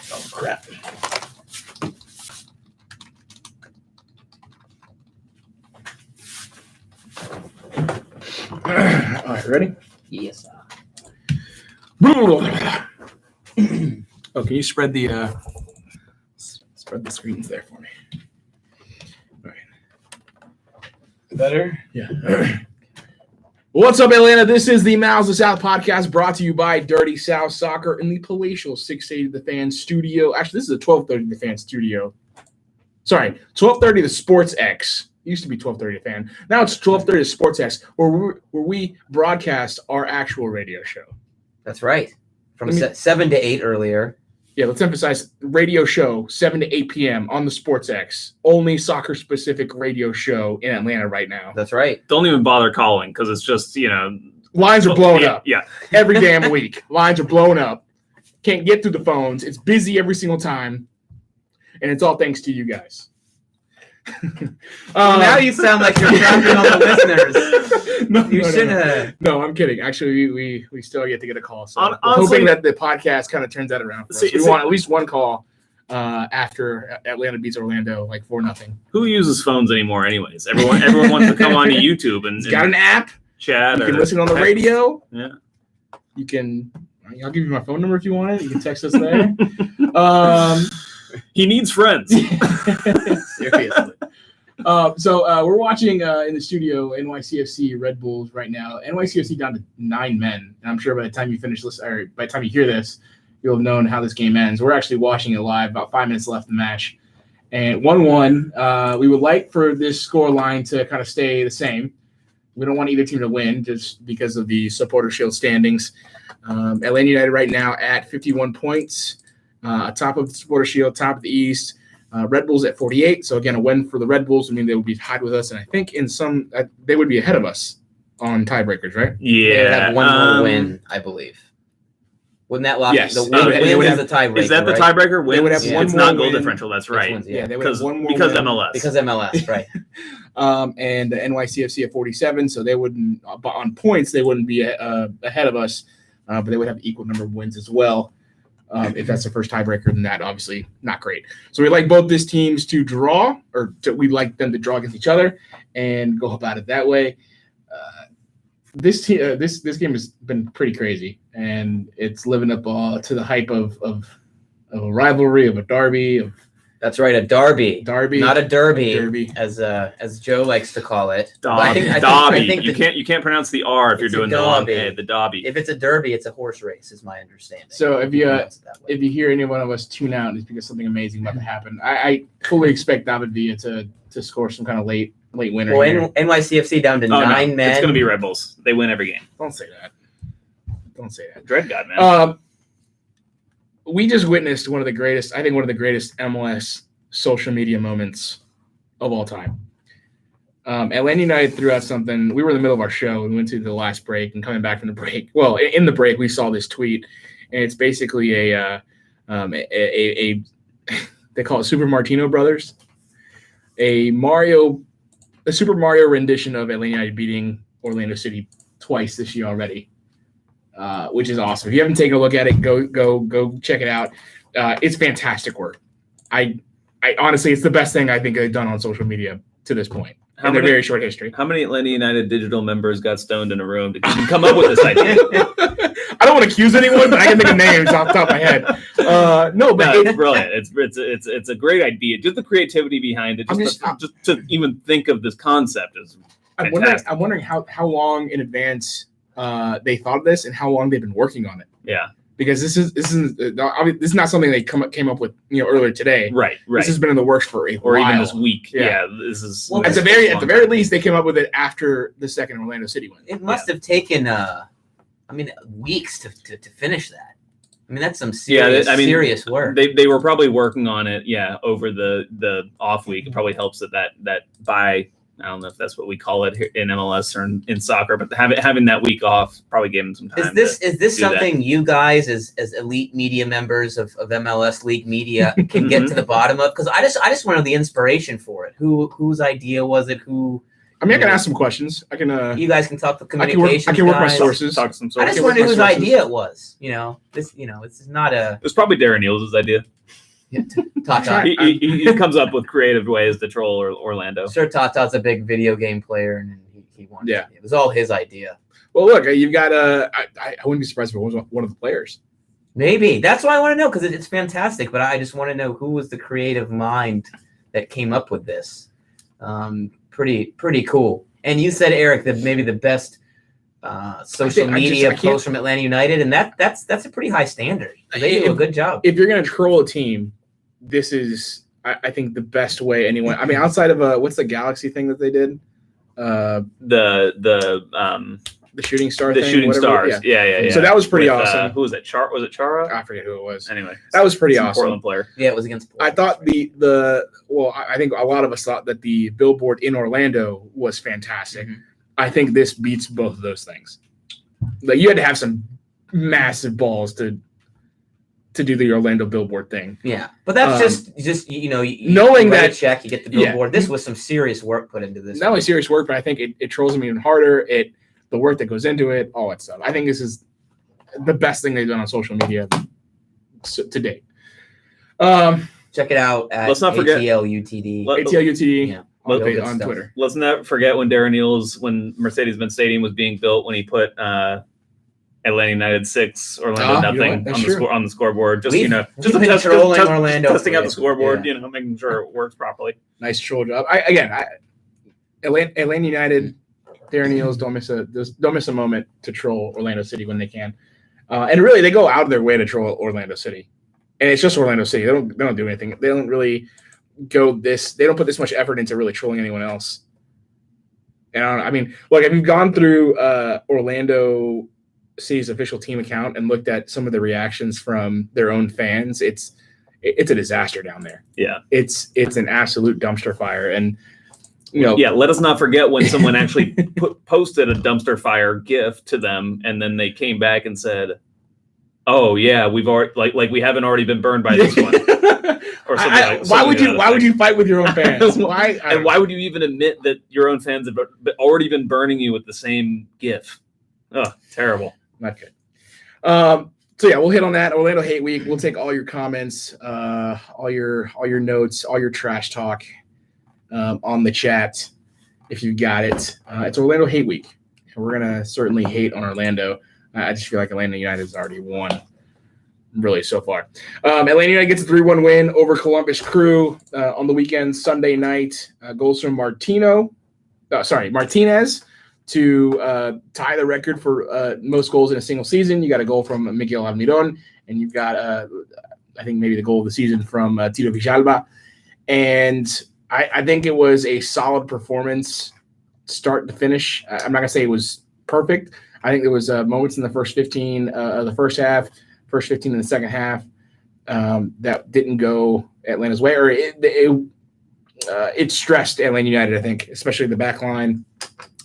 Oh, crap. All right, ready? Yes. Oh, can you spread the screens there for me? All right. Better? Yeah. What's up, Atlanta? This is the Mouths of South podcast brought to you by Dirty South Soccer in the palatial 680 The Fan studio. Actually, this is a 1230 The Fan studio. Sorry, 1230 The Sports X. It used to be 1230 The Fan. Now it's 1230 The Sports X, where we broadcast our actual radio show. That's right. From 7 to 8 earlier. Yeah, let's emphasize radio show, 7 to 8 p.m. on the Sports X. Only soccer-specific radio show in Atlanta right now. That's right. Don't even bother calling because it's just, Lines are blowing up. Yeah. Every damn week. Lines are blowing up. Can't get through the phones. It's busy every single time. And it's all thanks to you guys. Now you sound like you're trapping all the listeners. No, No, I'm kidding. Actually, we still get to get a call. So we're hoping that the podcast kind of turns that around for us. We want at least one call after Atlanta beats Orlando, like 4-0. Who uses phones anymore anyways? Everyone wants to come onto YouTube and got an app. Chat. You can listen on the radio. Yeah. You can. I'll give you my phone number if you want it. You can text us there. He needs friends. Seriously. So we're watching in the studio NYCFC Red Bulls right now. NYCFC down to 9 men. And I'm sure by the time you finish this, or by the time you hear this, you'll have known how this game ends. We're actually watching it live. About 5 minutes left in the match, and 1-1. We would like for this score line to kind of stay the same. We don't want either team to win just because of the Supporter Shield standings. Atlanta United right now at 51 points. Top of the Supporter Shield, top of the East. Red Bulls at 48. So, again, a win for the Red Bulls would mean they would be tied with us. And I think in some they would be ahead of us on tiebreakers, right? Yeah. They would have one more win, I believe. Wouldn't that lock? Yes. The win is the tiebreaker. Is that the tiebreaker? Win? They would have one it's more not goal win. differential. That's right. Yeah, they would have one more because win. MLS. Because MLS, right. And the NYCFC at 47. So they wouldn't, on points, they wouldn't be ahead of us, but they would have equal number of wins as well. If that's the first tiebreaker, then that obviously not great. So we like both these teams to draw, we'd like them to draw against each other and go about it that way. This game has been pretty crazy, and it's living up to the hype of a rivalry, of a derby. That's right, a derby, not a derby. As Joe likes to call it. Derby. You can't pronounce the R if you're doing the long A. The derby. If it's a derby, it's a horse race, is my understanding. So if you hear any one of us tune out, it's because something amazing about to happen. I fully expect David Villa to score some kind of late winner. Well, NYCFC down to 9 men. It's going to be Red Bulls. They win every game. Don't say that. Dread God, man. We just witnessed one of the greatest MLS social media moments of all time. Atlanta United threw out something. We were in the middle of our show. We went to the last break, and coming back from the break. Well, in the break, we saw this tweet, and it's basically a they call it Super Martino Brothers, a Super Mario rendition of Atlanta United beating Orlando City twice this year already. Which is awesome. If you haven't taken a look at it, go check it out. It's fantastic work. I honestly, it's the best thing I think they've done on social media to this point in their very short history. How many Atlanta United digital members got stoned in a room to come up with this idea? I don't want to accuse anyone, but I can think of names off the top of my head. It's brilliant. It's a great idea. Just the creativity behind it. Just to even think of this concept is fantastic. I'm wondering how long in advance they thought of this and how long they've been working on it. Yeah, because this is not something they came up with earlier today. Right. This has been in the works for a while. Or even this week. Yeah. This is at the very least they came up with it after the second Orlando City win. It must have taken weeks to finish that. I mean, that's some serious work. They were probably working on it, over the off week. It probably helps that by, I don't know if that's what we call it here in MLS or in soccer, but having that week off probably gave them some time. Is this something you guys as elite media members of MLS League Media can get to the bottom of? Because I just want to know the inspiration for it. Whose idea was it? Who I mean, I can ask some questions. I can. You guys can talk to communications. I can work my guys. sources. Talk to some I sources. just wonder whose idea it was. This. It's not a. It was probably Darren Eales' idea. Tata. He comes up with creative ways to troll Orlando. Sure, Tata's a big video game player, and he wanted. Yeah. It was all his idea. Well, look, you've got I wouldn't be surprised if it was one of the players. Maybe that's why I want to know, because it's fantastic. But I just want to know who was the creative mind that came up with this. Pretty cool. And you said, Eric, that maybe the best social media post from Atlanta United, and that's a pretty high standard. They do a good job. If you're gonna troll a team, this is I think the best way anyone. I mean, outside of what's the Galaxy thing that they did? The shooting star thing. The shooting stars. Yeah. So that was pretty awesome. Who was it? Was it Chara? I forget who it was. Anyway, that was pretty awesome. Portland player. Yeah, it was against Portland. I thought I think a lot of us thought that the billboard in Orlando was fantastic. Mm-hmm. I think this beats both of those things. Like, you had to have some massive balls to do the Orlando billboard thing. Yeah, but that's just knowing that check, you get the billboard. Yeah. This was some serious work put into this. Not only serious work, but I think it trolls them even harder. The work that goes into it, all that stuff. I think this is the best thing they've done on social media to date. Check it out at let's not forget ATLUTD. ATLUTD on Twitter. Let's not forget when Darren Eales, when Mercedes-Benz Stadium was being built, when he put Atlanta United 6, Orlando nothing on the scoreboard. Just testing out the scoreboard. Yeah. Making sure it works properly. Nice troll job. Atlanta United. Darren Eales don't miss a moment to troll Orlando City when they can, and really they go out of their way to troll Orlando City, and it's just Orlando City. They don't do anything. They don't really They don't put this much effort into really trolling anyone else. And look, if you've gone through Orlando City's official team account and looked at some of the reactions from their own fans, it's a disaster down there. Yeah, it's an absolute dumpster fire, and. Let us not forget when someone actually posted a dumpster fire GIF to them, and then they came back and said, "Oh yeah, we've already like we haven't already been burned by this one." Or something why would you fight with your own fans? Why would you even admit that your own fans have already been burning you with the same GIF? Oh, terrible. Not good. So we'll hit on that. Orlando Hate Week. We'll take all your comments, all your notes, all your trash talk. On the chat, if you got it. It's Orlando Hate Week, and we're gonna certainly hate on Orlando. I just feel like Atlanta United has already won, really, so far. Atlanta United gets a 3-1 win over Columbus Crew on the weekend, Sunday night. Goals from Martinez to tie the record for most goals in a single season. You got a goal from Miguel Almiron, and you've got I think maybe the goal of the season from Tito Villalba, and I think it was a solid performance, start to finish. I'm not going to say it was perfect. I think there was moments in the first 15 of the first half, first 15 in the second half that didn't go Atlanta's way, or it stressed Atlanta United, I think, especially the back line.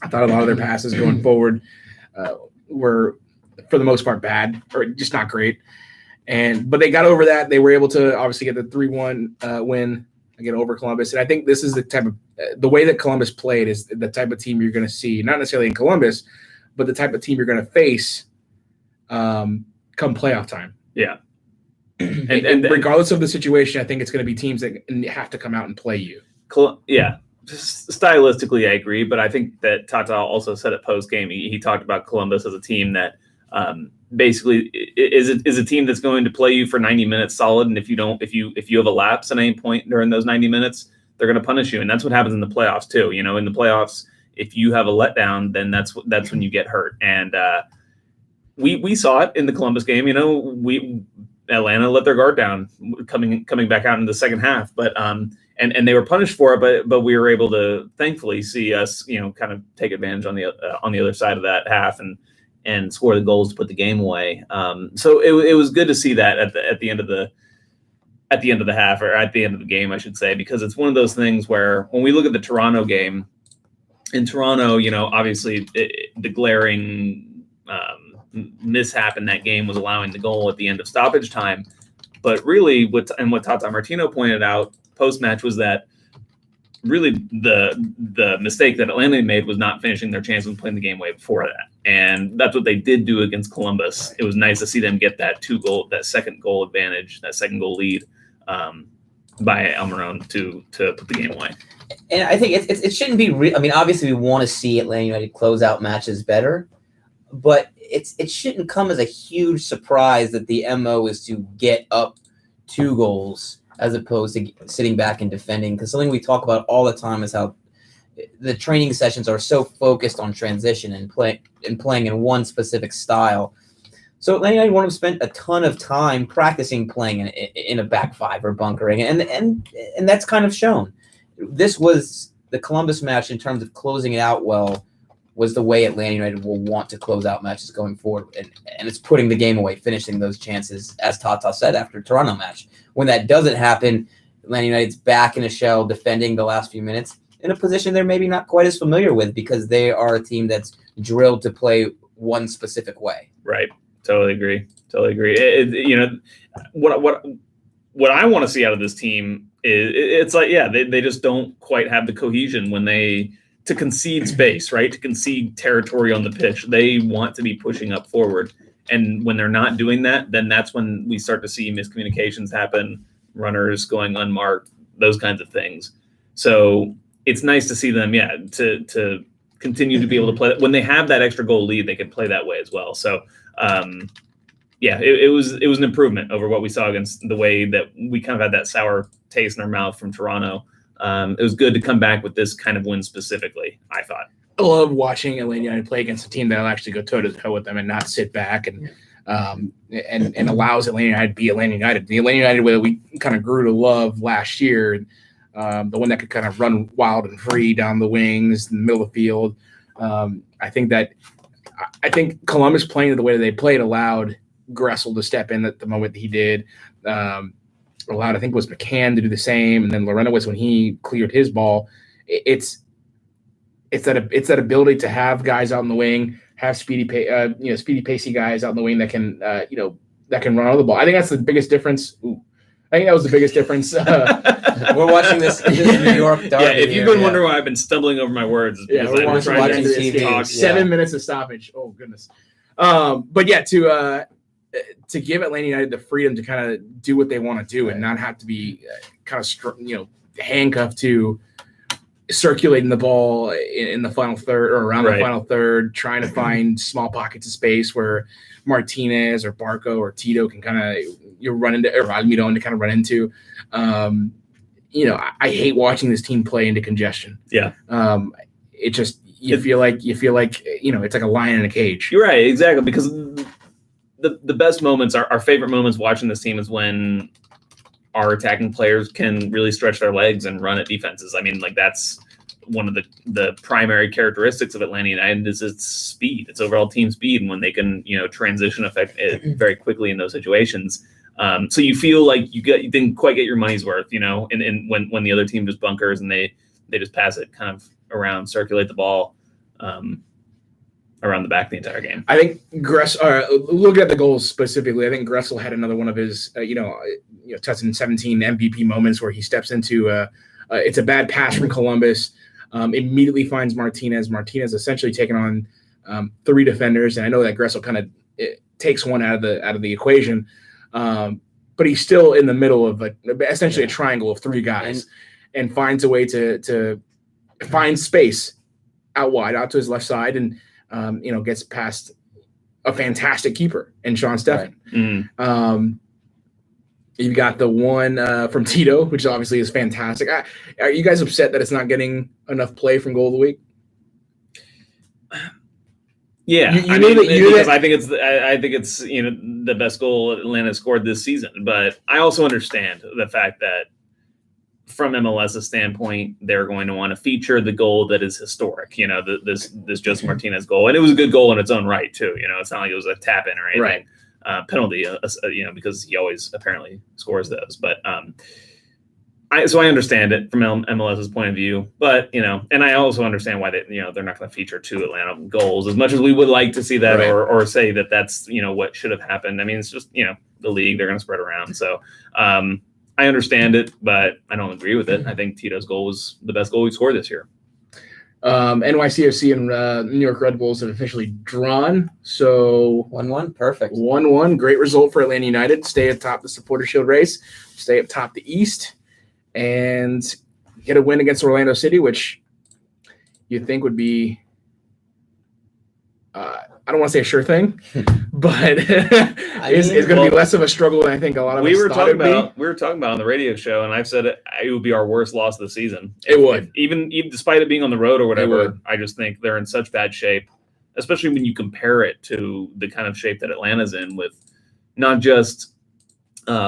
I thought a lot of their passes going forward were, for the most part, bad or just not great. But they got over that. They were able to obviously get the 3-1 win. Again, over Columbus. And I think this is the way that Columbus played is the type of team you're going to see, not necessarily in Columbus, but the type of team you're going to face come playoff time. Yeah. And regardless of the situation, I think it's going to be teams that have to come out and play you. Yeah. Stylistically, I agree. But I think that Tata also said it post-game. He talked about Columbus as a team that basically is a team that's going to play you for 90 minutes solid, and if you have a lapse at any point during those 90 minutes, they're going to punish you, and that's what happens in the playoffs too. In the playoffs, if you have a letdown, then that's when you get hurt, and we saw it in the Columbus game. Atlanta let their guard down coming back out in the second half, but and they were punished for it, but we were able to thankfully see us kind of take advantage on the other side of that half and score the goals to put the game away. So it was good to see that at the end of the half, or at the end of the game, I should say, because it's one of those things where when we look at the Toronto game, in Toronto, obviously the glaring mishap in that game was allowing the goal at the end of stoppage time. But really, what Tata Martino pointed out post-match was that really the mistake that Atlanta made was not finishing their chance and playing the game way before that. And that's what they did do against Columbus. Right. It was nice to see them get that second goal advantage, that second goal lead by Almiron to put the game away. And I think it shouldn't be I mean, obviously we want to see Atlanta United close out matches better, but it shouldn't come as a huge surprise that the MO is to get up 2 goals as opposed to sitting back and defending. Because something we talk about all the time is how the training sessions are so focused on transition and playing in one specific style. So Atlanta United would have spent a ton of time practicing playing in a back 5 or bunkering, and that's kind of shown. This was the Columbus match in terms of closing it out well, was the way Atlanta United will want to close out matches going forward. And it's putting the game away, finishing those chances, as Tata said after Toronto match. When that doesn't happen, Atlanta United's back in a shell, defending the last few minutes in a position they're maybe not quite as familiar with because they are a team that's drilled to play one specific way. Right. Totally agree. What I want to see out of this team is it's like, they just don't quite have the cohesion when to concede space, right? To concede territory on the pitch. They want to be pushing up forward. And when they're not doing that, then that's when we start to see miscommunications happen, runners going unmarked, those kinds of things. So it's nice to see them, to continue to be able to play that. When they have that extra goal lead, they can play that way as well. So, it was an improvement over what we saw against the way that we kind of had that sour taste in our mouth from Toronto. It was good to come back with this kind of win specifically, I thought. I love watching Atlanta United play against a team that'll actually go toe-to-toe with them and not sit back and allows Atlanta United to be Atlanta United. The Atlanta United way we kind of grew to love last year, the one that could kind of run wild and free down the wings, in the middle of the field. I think Columbus playing the way that they played allowed Gressel to step in at the moment that he did. Allowed, I think it was McCann to do the same, and then Lorenowitz when he cleared his ball. It's that ability to have guys out in the wing, have speedy, pacey guys out in the wing that can run out of the ball. I think that's the biggest difference. I think that was the biggest difference. We're watching this New York derby. Yeah, if you've been wondering why I've been stumbling over my words, we're watching TV. 7 minutes of stoppage. Oh goodness. But yeah, to give Atlanta United the freedom to kind of do what they want to do and not have to be handcuffed to circulating the ball in the final third or around the final third, trying to find small pockets of space where Martinez or Barco or Tito can kind of run into, or Almiron to kind of run into. I hate watching this team play into congestion. Yeah. It just you feel like it's like a lion in a cage. You're right, exactly, because the best moments, our favorite moments watching this team is when our attacking players can really stretch their legs and run at defenses. I mean, like that's one of the primary characteristics of Atlanta United is its speed, its overall team speed, and when they can transition very quickly in those situations. So you feel like you didn't quite get your money's worth, and when the other team just bunkers and they just pass it kind of around, circulate the ball around the back the entire game. I think looking at the goals specifically, I think Gressel had another one of his 2017 MVP moments where he steps into it's a bad pass from Columbus, immediately finds Martinez. Martinez essentially taking on 3 defenders, and I know that Gressel kind of takes one out of the equation, but he's still in the middle of essentially a triangle of 3 guys, and finds a way to find space out wide, out to his left side, and gets past a fantastic keeper in Sean Steffen. Right. You've got the one from Tito, which obviously is fantastic. Are you guys upset that it's not getting enough play from Goal of the Week? Yeah, because I think it's the best goal Atlanta scored this season. But I also understand the fact that from MLS's standpoint, they're going to want to feature the goal that is historic. This Joseph Martinez goal, and it was a good goal in its own right too. It's not like it was a tap in or anything. Right. Penalty, because he always apparently scores those. But I understand it from MLS's point of view. But and I also understand why they're not going to feature 2 Atlanta goals as much as we would like to see that, right, or say that that's what should have happened. I mean, it's just the league, they're going to spread around. So I understand it, but I don't agree with it. I think Tito's goal was the best goal we scored this year. NYCFC and New York Red Bulls have officially drawn. So 1-1, perfect. 1-1, great result for Atlanta United. Stay atop the Supporter Shield race, stay atop the East, and get a win against Orlando City, which you'd think would be I don't want to say a sure thing, but it's going to be less of a struggle than I think a lot of us thought it would be. We were talking about on the radio show, and I've said it would be our worst loss of the season. It would. Even despite it being on the road or whatever, I just think they're in such bad shape, especially when you compare it to the kind of shape that Atlanta's in with not just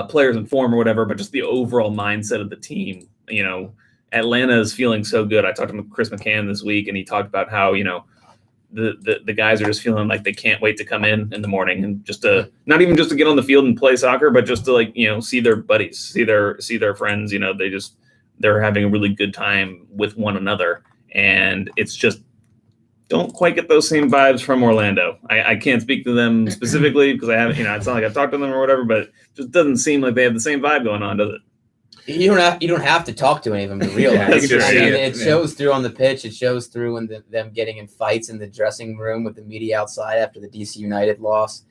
players in form or whatever, but just the overall mindset of the team. You know, Atlanta is feeling so good. I talked to Chris McCann this week, and he talked about how, you know, the guys are just feeling like they can't wait to come in the morning and just to not even just to get on the field and play soccer, but just to, like, you know, see their buddies, see their friends. You know, they're having a really good time with one another, and it's just don't quite get those same vibes from Orlando. I can't speak to them specifically because I haven't, you know, it's not like I've talked to them or whatever, but it just doesn't seem like they have the same vibe going on, does it? You don't have to talk to any of them to realize. It shows through on the pitch. It shows through in them getting in fights in the dressing room with the media outside after the DC United loss.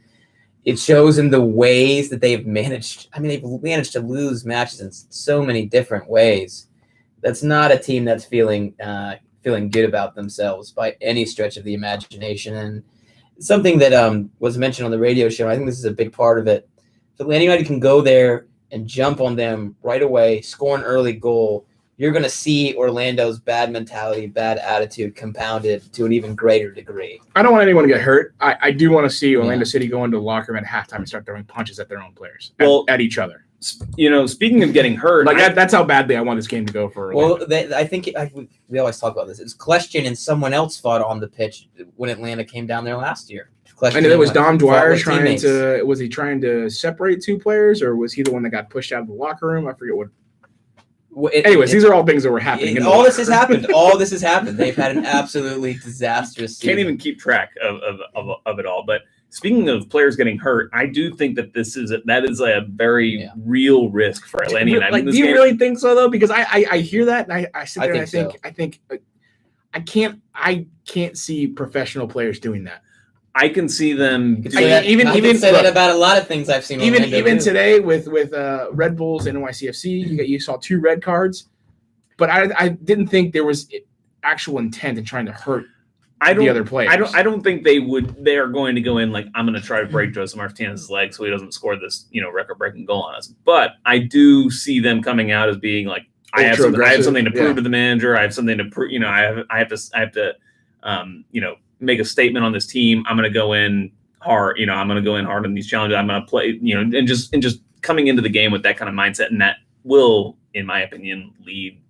It shows in the ways that they've managed. I mean, they've managed to lose matches in so many different ways. That's not a team that's feeling good about themselves by any stretch of the imagination. And something that was mentioned on the radio show, I think this is a big part of it. If Atlanta United can go there and jump on them right away, score an early goal, you're going to see Orlando's bad mentality, bad attitude compounded to an even greater degree. I don't want anyone to get hurt. I do want to see Orlando City go into the locker room at halftime and start throwing punches at their own players, at each other. You know, speaking of getting hurt, that's how badly I want this game to go for Orlando. Well, I think we always talk about this. It's Question and someone else fought on the pitch when Atlanta came down there last year. I know it was Dom Dwyer trying to separate two players, or was he the one that got pushed out of the locker room? I forget what. Anyways, these are all things that were happening. All this has happened. All this has happened. They've had an absolutely disastrous season. Can't even keep track of it all. But speaking of players getting hurt, I do think that that is a very real risk for Atlanta United. Do you really think so though? Because I hear that and I sit there and I think I can't see professional players doing that. I can see them. Even say that about a lot of things I've seen. Even today with Red Bulls and NYCFC, you saw 2 red cards, but I didn't think there was actual intent in trying to hurt the other players. I don't think they would. They are going to go in like, I'm going to try to break Jose Martinez's leg so he doesn't score this, you know, record-breaking goal on us. But I do see them coming out as being like, I have something to prove to the manager. I have something to prove. You know, I have to you know, make a statement on this team. I'm going to go in hard. You know, I'm going to go in hard on these challenges. I'm going to play, you know, and just coming into the game with that kind of mindset. And that will, in my opinion,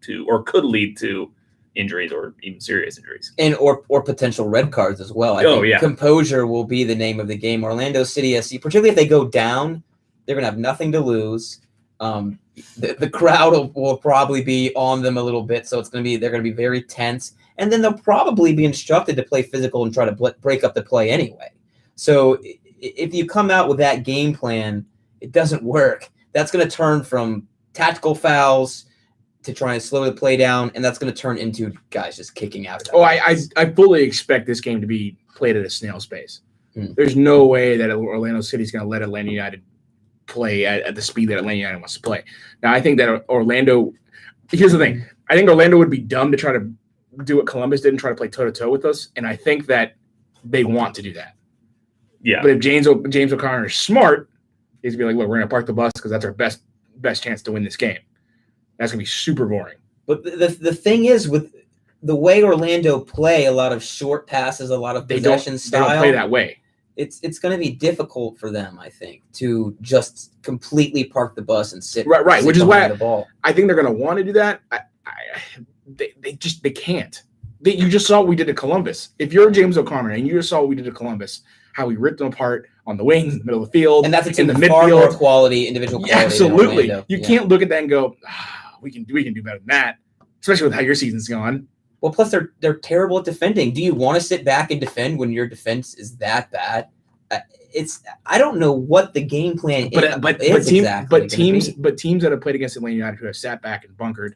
could lead to injuries or even serious injuries. And or potential red cards as well. I think composure will be the name of the game. Orlando City SC, particularly if they go down, they're going to have nothing to lose. The crowd will probably be on them a little bit. So they're going to be very tense. And then they'll probably be instructed to play physical and try to break up the play anyway. So if you come out with that game plan, it doesn't work. That's going to turn from tactical fouls to trying to slow the play down, and that's going to turn into guys just kicking out. I fully expect this game to be played at a snail's pace. There's no way that Orlando City is going to let Atlanta United play at the speed that Atlanta United wants to play. Now, I think that Orlando – here's the thing. I think Orlando would be dumb to try to do what Columbus did and try to play toe-to-toe with us, and I think that they want to do that. Yeah. But if James O'Connor is smart, he's going to be like, look, we're going to park the bus because that's our best chance to win this game. That's going to be super boring. But the thing is, with the way Orlando play, a lot of short passes, a lot of possession style. They don't play that way. It's going to be difficult for them, I think, to just completely park the bus and sit. Right. Which is why I think they're going to want to do that. They can't. You just saw what we did to Columbus. If you're James O'Connor and you just saw what we did to Columbus, how we ripped them apart on the wings, in the middle of the field, and that's a team in the midfield. Far more quality, individual quality. Yeah, absolutely. You can't look at that and go, we can do better than that, especially with how your season's gone. Well, plus they're terrible at defending. Do you want to sit back and defend when your defense is that bad? I don't know what the game plan is exactly. But teams that have played against Atlanta United who have sat back and bunkered,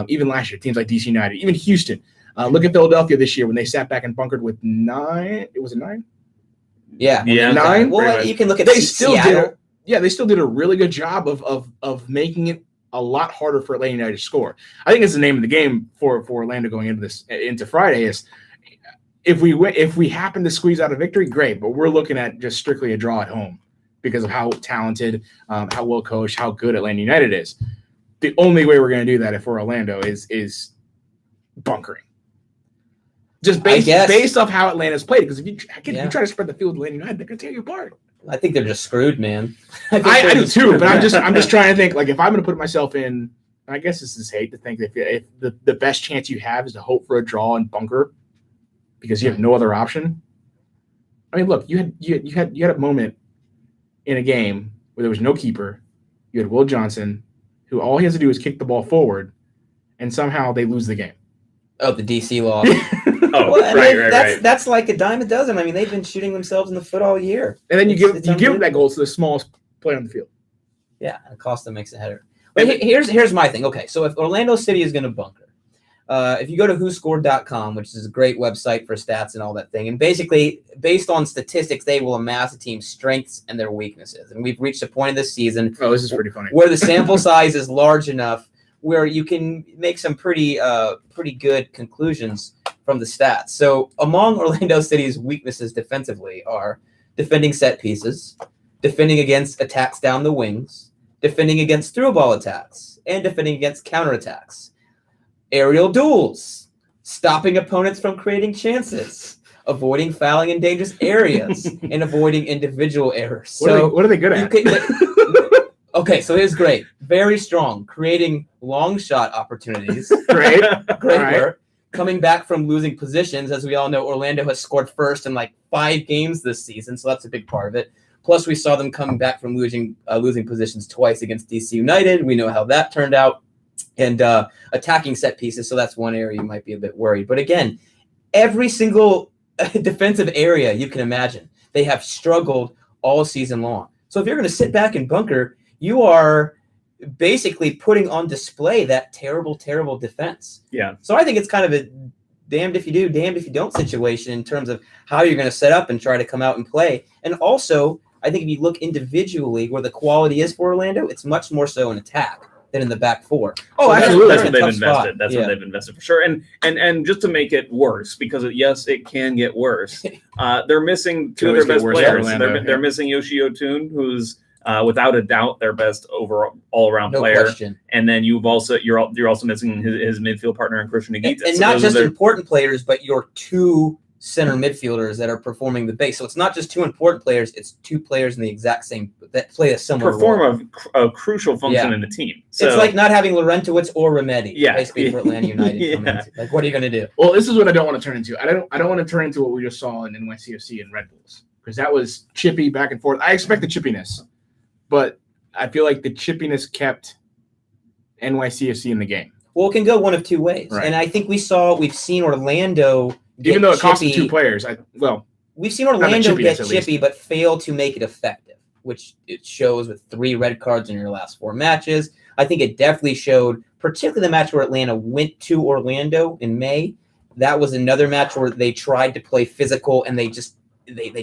even last year, teams like DC United, even Houston. Look at Philadelphia this year when they sat back and bunkered with 9. Was it 9? Yeah. 9. Well, you can look at they still Seattle. they still did a really good job of making it a lot harder for Atlanta United to score. I think it's the name of the game for Orlando going into Friday is if we happen to squeeze out a victory, great. But we're looking at just strictly a draw at home because of how talented, how well coached, how good Atlanta United is. The only way we're going to do that if we're Orlando is bunkering. Just based off how Atlanta's played. Because if you try to spread the field with Atlanta United, they're going to tear you apart. I think they're just screwed, man. I do too, but I'm just trying to think, like, if I'm going to put myself in, I guess this is hate to think that if the best chance you have is to hope for a draw and bunker because you have no other option. I mean, look, you had a moment in a game where there was no keeper. You had Will Johnson, who all he has to do is kick the ball forward, and somehow they lose the game. Oh, the DC loss. Right. That's like a dime a dozen. I mean, they've been shooting themselves in the foot all year. And then you give that goal to the smallest player on the field. Yeah, Acosta makes a header. But here's my thing. Okay, so if Orlando City is going to bunker, if you go to whoscored.com, which is a great website for stats and all that thing, and basically based on statistics, they will amass a team's strengths and their weaknesses. And we've reached a point in this season. Oh, this is pretty funny. Where the sample size is large enough where you can make some pretty good conclusions from the stats. So among Orlando City's weaknesses defensively are defending set pieces, defending against attacks down the wings, defending against through ball attacks, and defending against counterattacks. Aerial duels, stopping opponents from creating chances, avoiding fouling in dangerous areas, and avoiding individual errors. What are they good at? Okay, so it's great. Very strong. Creating long shot opportunities. Great work. Coming back from losing positions. As we all know, Orlando has scored first in like 5 games this season, so that's a big part of it. Plus, we saw them coming back from losing positions twice against DC United. We know how that turned out. And attacking set pieces, so that's one area you might be a bit worried. But again, every single defensive area you can imagine, they have struggled all season long. So if you're going to sit back and bunker, you are basically putting on display that terrible, terrible defense. Yeah. So I think it's kind of a damned if you do, damned if you don't situation in terms of how you're going to set up and try to come out and play. And also, I think if you look individually where the quality is for Orlando, it's much more so in attack than in the back four. Oh, absolutely. That's what they've invested. That's what they've invested for sure. And just to make it worse, because yes, it can get worse. They're missing 2 of their best players. They're missing Yoshi Otun, who's without a doubt their best overall all-around player. Question. And then you're also missing his midfield partner in Christian Higuita. And not just important players, but your 2 center midfielders that are performing the base. So it's not just 2 important players; it's 2 players in the exact same that play a similar perform a crucial function in the team. So, it's like not having Laurentowicz or Remedi, basically for Atlanta United. Like, what are you going to do? Well, this is what I don't want to turn into. I don't want to turn into what we just saw in NYCFC and Red Bulls, because that was chippy back and forth. I expect the chippiness, but I feel like the chippiness kept NYCFC in the game. Well, it can go one of 2 ways, right. And I think we've seen Orlando. Even though it cost 2 players, we've seen Orlando get chippy, but fail to make it effective, which it shows with 3 red cards in your last 4 matches. I think it definitely showed, particularly the match where Atlanta went to Orlando in May. That was another match where they tried to play physical and they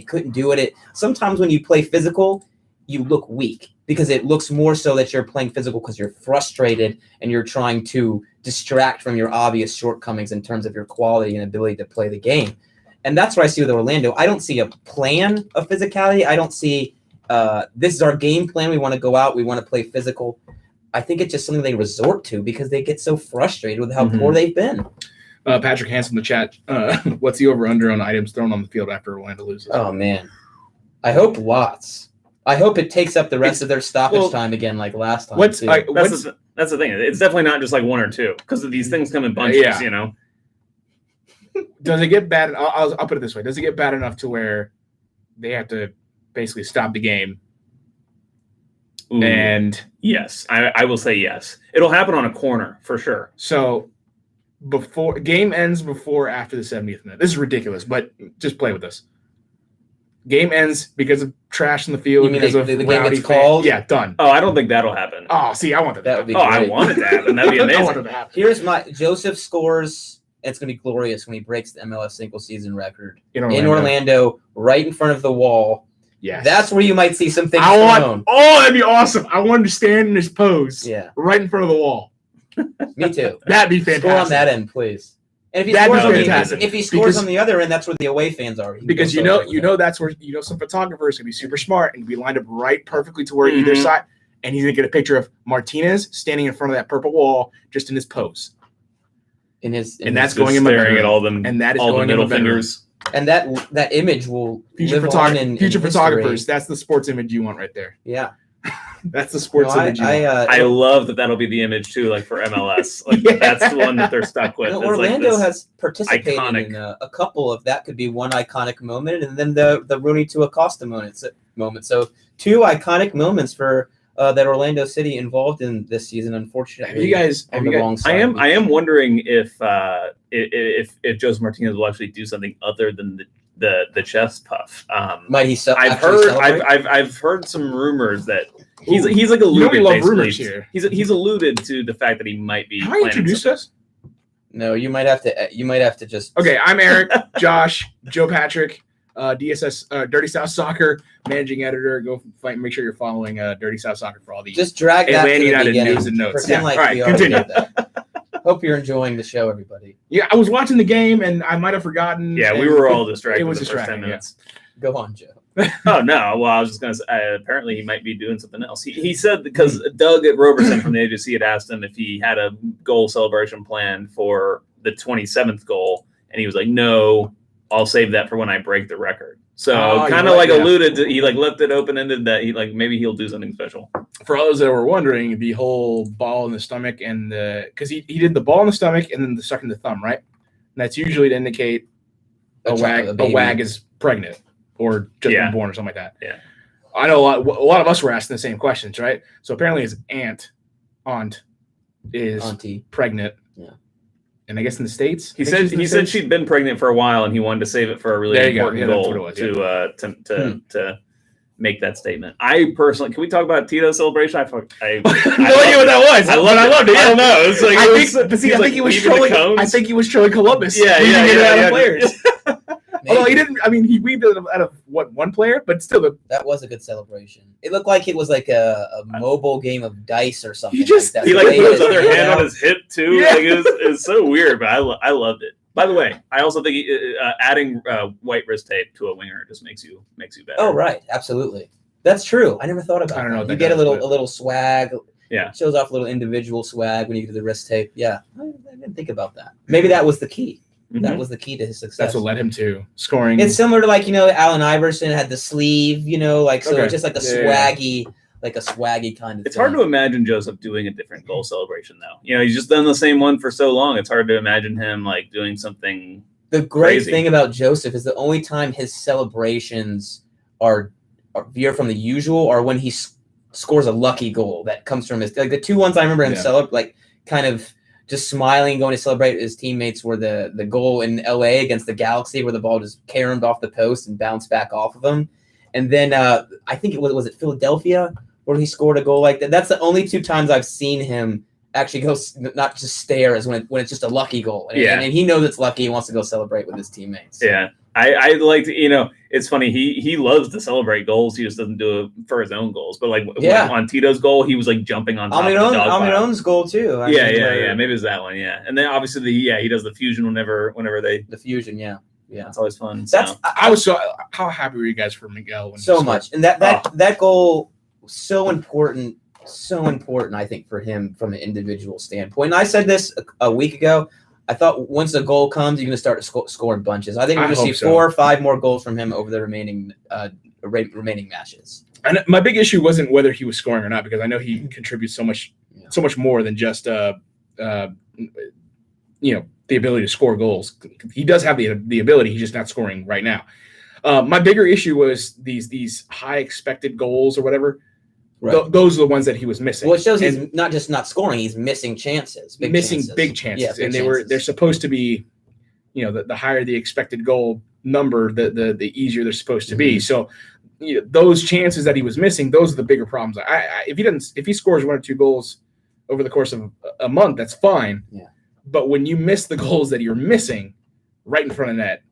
couldn't do it. Sometimes when you play physical, you look weak because it looks more so that you're playing physical because you're frustrated and you're trying to distract from your obvious shortcomings in terms of your quality and ability to play the game. And that's what I see with Orlando. I don't see a plan of physicality. I don't see this is our game plan. We want to go out. We want to play physical. I think it's just something they resort to because they get so frustrated with how poor they've been. Patrick Hansen in the chat. What's the over-under on items thrown on the field after Orlando loses? Oh, man. I hope lots. I hope it takes up the rest of their stoppage time again like last time. That's the thing. It's definitely not just like 1 or 2 because these things come in bunches, you know. Does it get bad? I'll put it this way. Does it get bad enough to where they have to basically stop the game? Ooh. And yes, I will say yes. It'll happen on a corner for sure. So game ends before after the 70th minute. This is ridiculous, but just play with this. Game ends because of trash in the field. You mean because of the game rowdy gets called? Yeah, done. Oh, I don't think that'll happen. Oh, see, I want that. That would be Oh, I great. want it to happen. That'd be I amazing. want it to happen. Here's my Joseph scores. It's gonna be glorious when he breaks the MLS single season record In in Orlando, right in front of the wall. Yes. That's where you might see some things I thrown. want. Oh, that'd be awesome. I want him to stand in his pose. Yeah, Right in front of the wall. me too. That'd be fantastic. Score on that end, please. And if he That'd be scores, fantastic. if he scores Because- on the other end, that's where the away fans are. He can Because go you know celebrate with them. that's where some photographers can be super smart and be lined up right perfectly to where either Mhm. side, and he's gonna get a picture of Martinez standing in front of that purple wall just in his pose, in his, and that's Just going in my staring bedroom. at all them, And that is all the going in middle my bedroom. fingers. and that image will Future live on in future history. photographers. That's the sports image you want right there. Yeah, That's the sports No, image you want. I love that'll be the image too, like for MLS. Like Yeah. that's the one that they're stuck with. You know, It's like Orlando this- has participated iconic. in a couple of that. Could be one iconic moment, and then the Rooney to Acosta moment. So two iconic moments for that Orlando City involved in this season. Unfortunately, Have you guys? on the wrong I side. am wondering if Jose Martinez will actually do something other than the chest puff. Might he? I've actually heard celebrate? I've heard some rumors that he's Ooh. like You know alluded. we love basically. rumors here. He's alluded to the fact that he might be. Have I planning introduced something. us? No, you might have to. You might have to just. Okay, I'm Eric, Josh, Joe Patrick, DSS, Dirty South Soccer managing editor. Go make sure you're following Dirty South Soccer for all the Just drag that Atlanta to the United beginning. news and notes. Pretend Yeah. like All right, we already continue. did that. Hope you're enjoying the show, everybody. Yeah, I was watching the game and I might have forgotten. Yeah, we and were all distracted. It was the first 10 distracting. Yeah. minutes. Go on, Joe. Oh no! Well, I was just gonna say. Apparently, he might be doing something else. He said because Doug at Roberson from the agency had asked him if he had a goal celebration plan for the 27th goal, and he was like, "No, I'll save that for when I break the record." So Oh, kind you of like- like yeah. alluded to. He like left it open ended that he like maybe he'll do something special. For those that were wondering, the whole ball in the stomach and because he did the ball in the stomach and then the stuck in the thumb, right? And that's usually to indicate a baby. wag is pregnant or just Yeah. been born or something like that. Yeah. I know a lot of us were asking the same questions, right? So apparently his aunt is Auntie. pregnant. Yeah. And I guess in the States, He I think said she's in the he said States. she'd been pregnant for a while and he wanted to save it for a really There you go. important Yeah, that's goal what it was, to make that statement. I personally, can we talk about Tito's celebration? I no idea what that was. I but I loved it. I don't know. It's like, I it think, was- but see, he's I like think he was weaving the trolling. cones. I think he was trolling Columbus. Yeah, weaving yeah, it yeah, out yeah. of players. Although he Maybe. didn't. I mean, he weaved it out of what, one player, but still, That was a good celebration. It looked like it was like a mobile game of dice or something. He just- like that. He The like way put his it other was, hand on his hip too. Yeah. Like it was so weird, but I loved it. By the way, I also think adding white wrist tape to a winger just makes you better. Oh right, absolutely. That's true. I never thought about I don't know that. what You that get does, but- a little swag. Yeah. It shows off a little individual swag when you do the wrist tape. Yeah. I didn't think about that. Maybe that was the key. That Mhm. was the key to his success. That's what led him to scoring. It's similar to like, Allen Iverson had the sleeve, like so Okay. it's just like a Yeah. swaggy kind of It's thing. hard to imagine Joseph doing a different goal celebration though. He's just done the same one for so long. It's hard to imagine him like doing something. The great Crazy. thing about Joseph is the only time his celebrations are veer from the usual are when he scores a lucky goal that comes from his like the two ones I remember him celebrate kind of just smiling going to celebrate with his teammates were the goal in LA against the Galaxy where the ball just caromed off the post and bounced back off of him, and then I think it was Philadelphia where he scored a goal like that. That's the only two times I've seen him actually go not just stare as when it's just a lucky goal. And, Yeah. and he knows it's lucky. He wants to go celebrate with his teammates. Yeah. I like to, it's funny. He loves to celebrate goals. He just doesn't do it for his own goals. But like on Tito's goal, he was like jumping on top of the dog pile. Almiron's goal too. I Yeah, think, yeah, where- yeah. Maybe it's that one. Yeah. And then obviously he does the fusion whenever they, The fusion, yeah. it's always fun. That's So. I was so. How happy were you guys for Miguel? When he so scored? much. And that goal was so important, I think, for him from an individual standpoint. And I said this a week ago. I thought once the goal comes, you're going to start to score in bunches. I think we're I going to see hope so. 4 or 5 more goals from him over the remaining matches. And my big issue wasn't whether he was scoring or not, because I know he contributes so much more than just the ability to score goals. He does have the ability. He's just not scoring right now. My bigger issue was these high expected goals or whatever. Right. Those are the ones that he was missing. Well, it shows And he's not just not scoring; he's missing chances. big chances, Yeah, big and chances. they're supposed to be, the higher the expected goal, number, the easier they're supposed to be. So those chances that he was missing, those are the bigger problems. If he scores 1 or 2 goals over the course of a month, that's fine. Yeah. But when you miss the goals that you're missing right in front of net,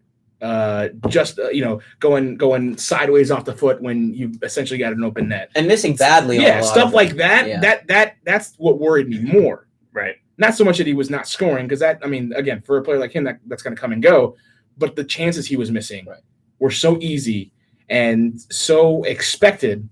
going sideways off the foot when you essentially got an open net and missing badly. Yeah, stuff like that. Yeah. That's what worried me more. Right. Not so much that he was not scoring, because again, for a player like him, that's going to come and go. But the chances he was missing were so easy and so expected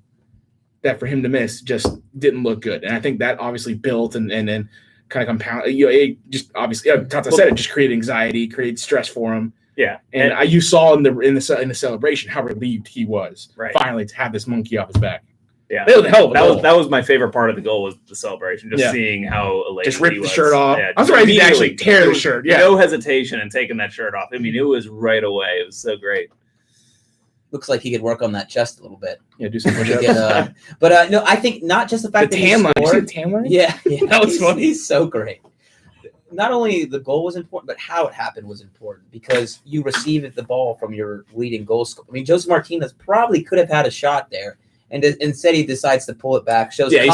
that for him to miss just didn't look good. And I think that obviously built and then kind of compound. It just obviously, Tata said it just created anxiety, created stress for him. Yeah, and you saw in the celebration how relieved he was finally to have this monkey off his back. Yeah, that was my favorite part of the goal was the celebration, just seeing how elated just ripped he the was. shirt off. Yeah, I was ready to actually tear the shirt. Yeah, no hesitation in taking that shirt off. I mean, it was right away. It was so great. Looks like he could work on that chest a little bit. Yeah, do some push-ups. But no, I think not just the fact that he scored. You see the tan line? Yeah, that was funny. He's so great. Not only the goal was important, but how it happened was important, because you received the ball from your leading goal scorer. I mean, Joseph Martinez probably could have had a shot there, and instead he decides to pull it back. He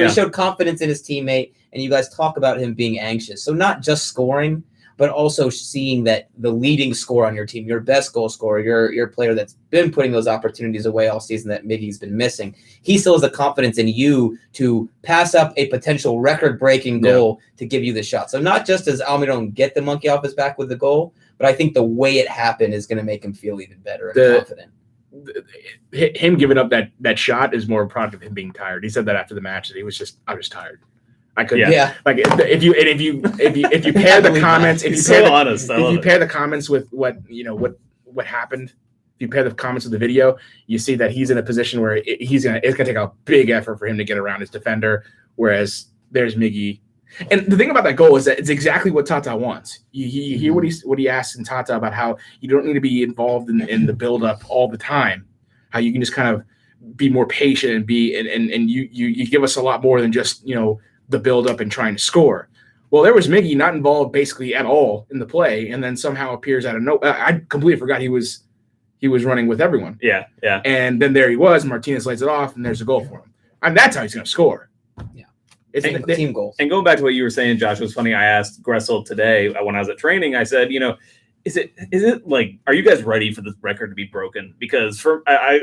showed confidence in his teammate, and you guys talk about him being anxious. So not just scoring, but also seeing that the leading scorer on your team, your best goal scorer, your player that's been putting those opportunities away all season that Miggy's been missing, he still has the confidence in you to pass up a potential record-breaking goal to give you the shot. So not just does Almiron get the monkey off his back with the goal, but I think the way it happened is going to make him feel even better and confident. Him giving up that shot is more a product of him being tired. He said that after the match that I was tired. I couldn't. Yeah. Like if you pair the comments, if you pair the comments with what happened, if you pair the comments with the video, you see that he's in a position where it's gonna take a big effort for him to get around his defender. Whereas there's Miggy, and the thing about that goal is that it's exactly what Tata wants. You hear what he asks in Tata about how you don't need to be involved in the build up all the time. How you can just kind of be more patient and you give us a lot more than just the build-up and trying to score. Well, there was Miggy not involved basically at all in the play, and then somehow appears out of nowhere. I completely forgot he was running with everyone. Yeah. And then there he was. Martinez lays it off, and there's a goal for him. And that's how he's going to score. Yeah, it's team goals. And going back to what you were saying, Josh, it was funny. I asked Gressel today when I was at training. I said, is it like, are you guys ready for this record to be broken? Because from my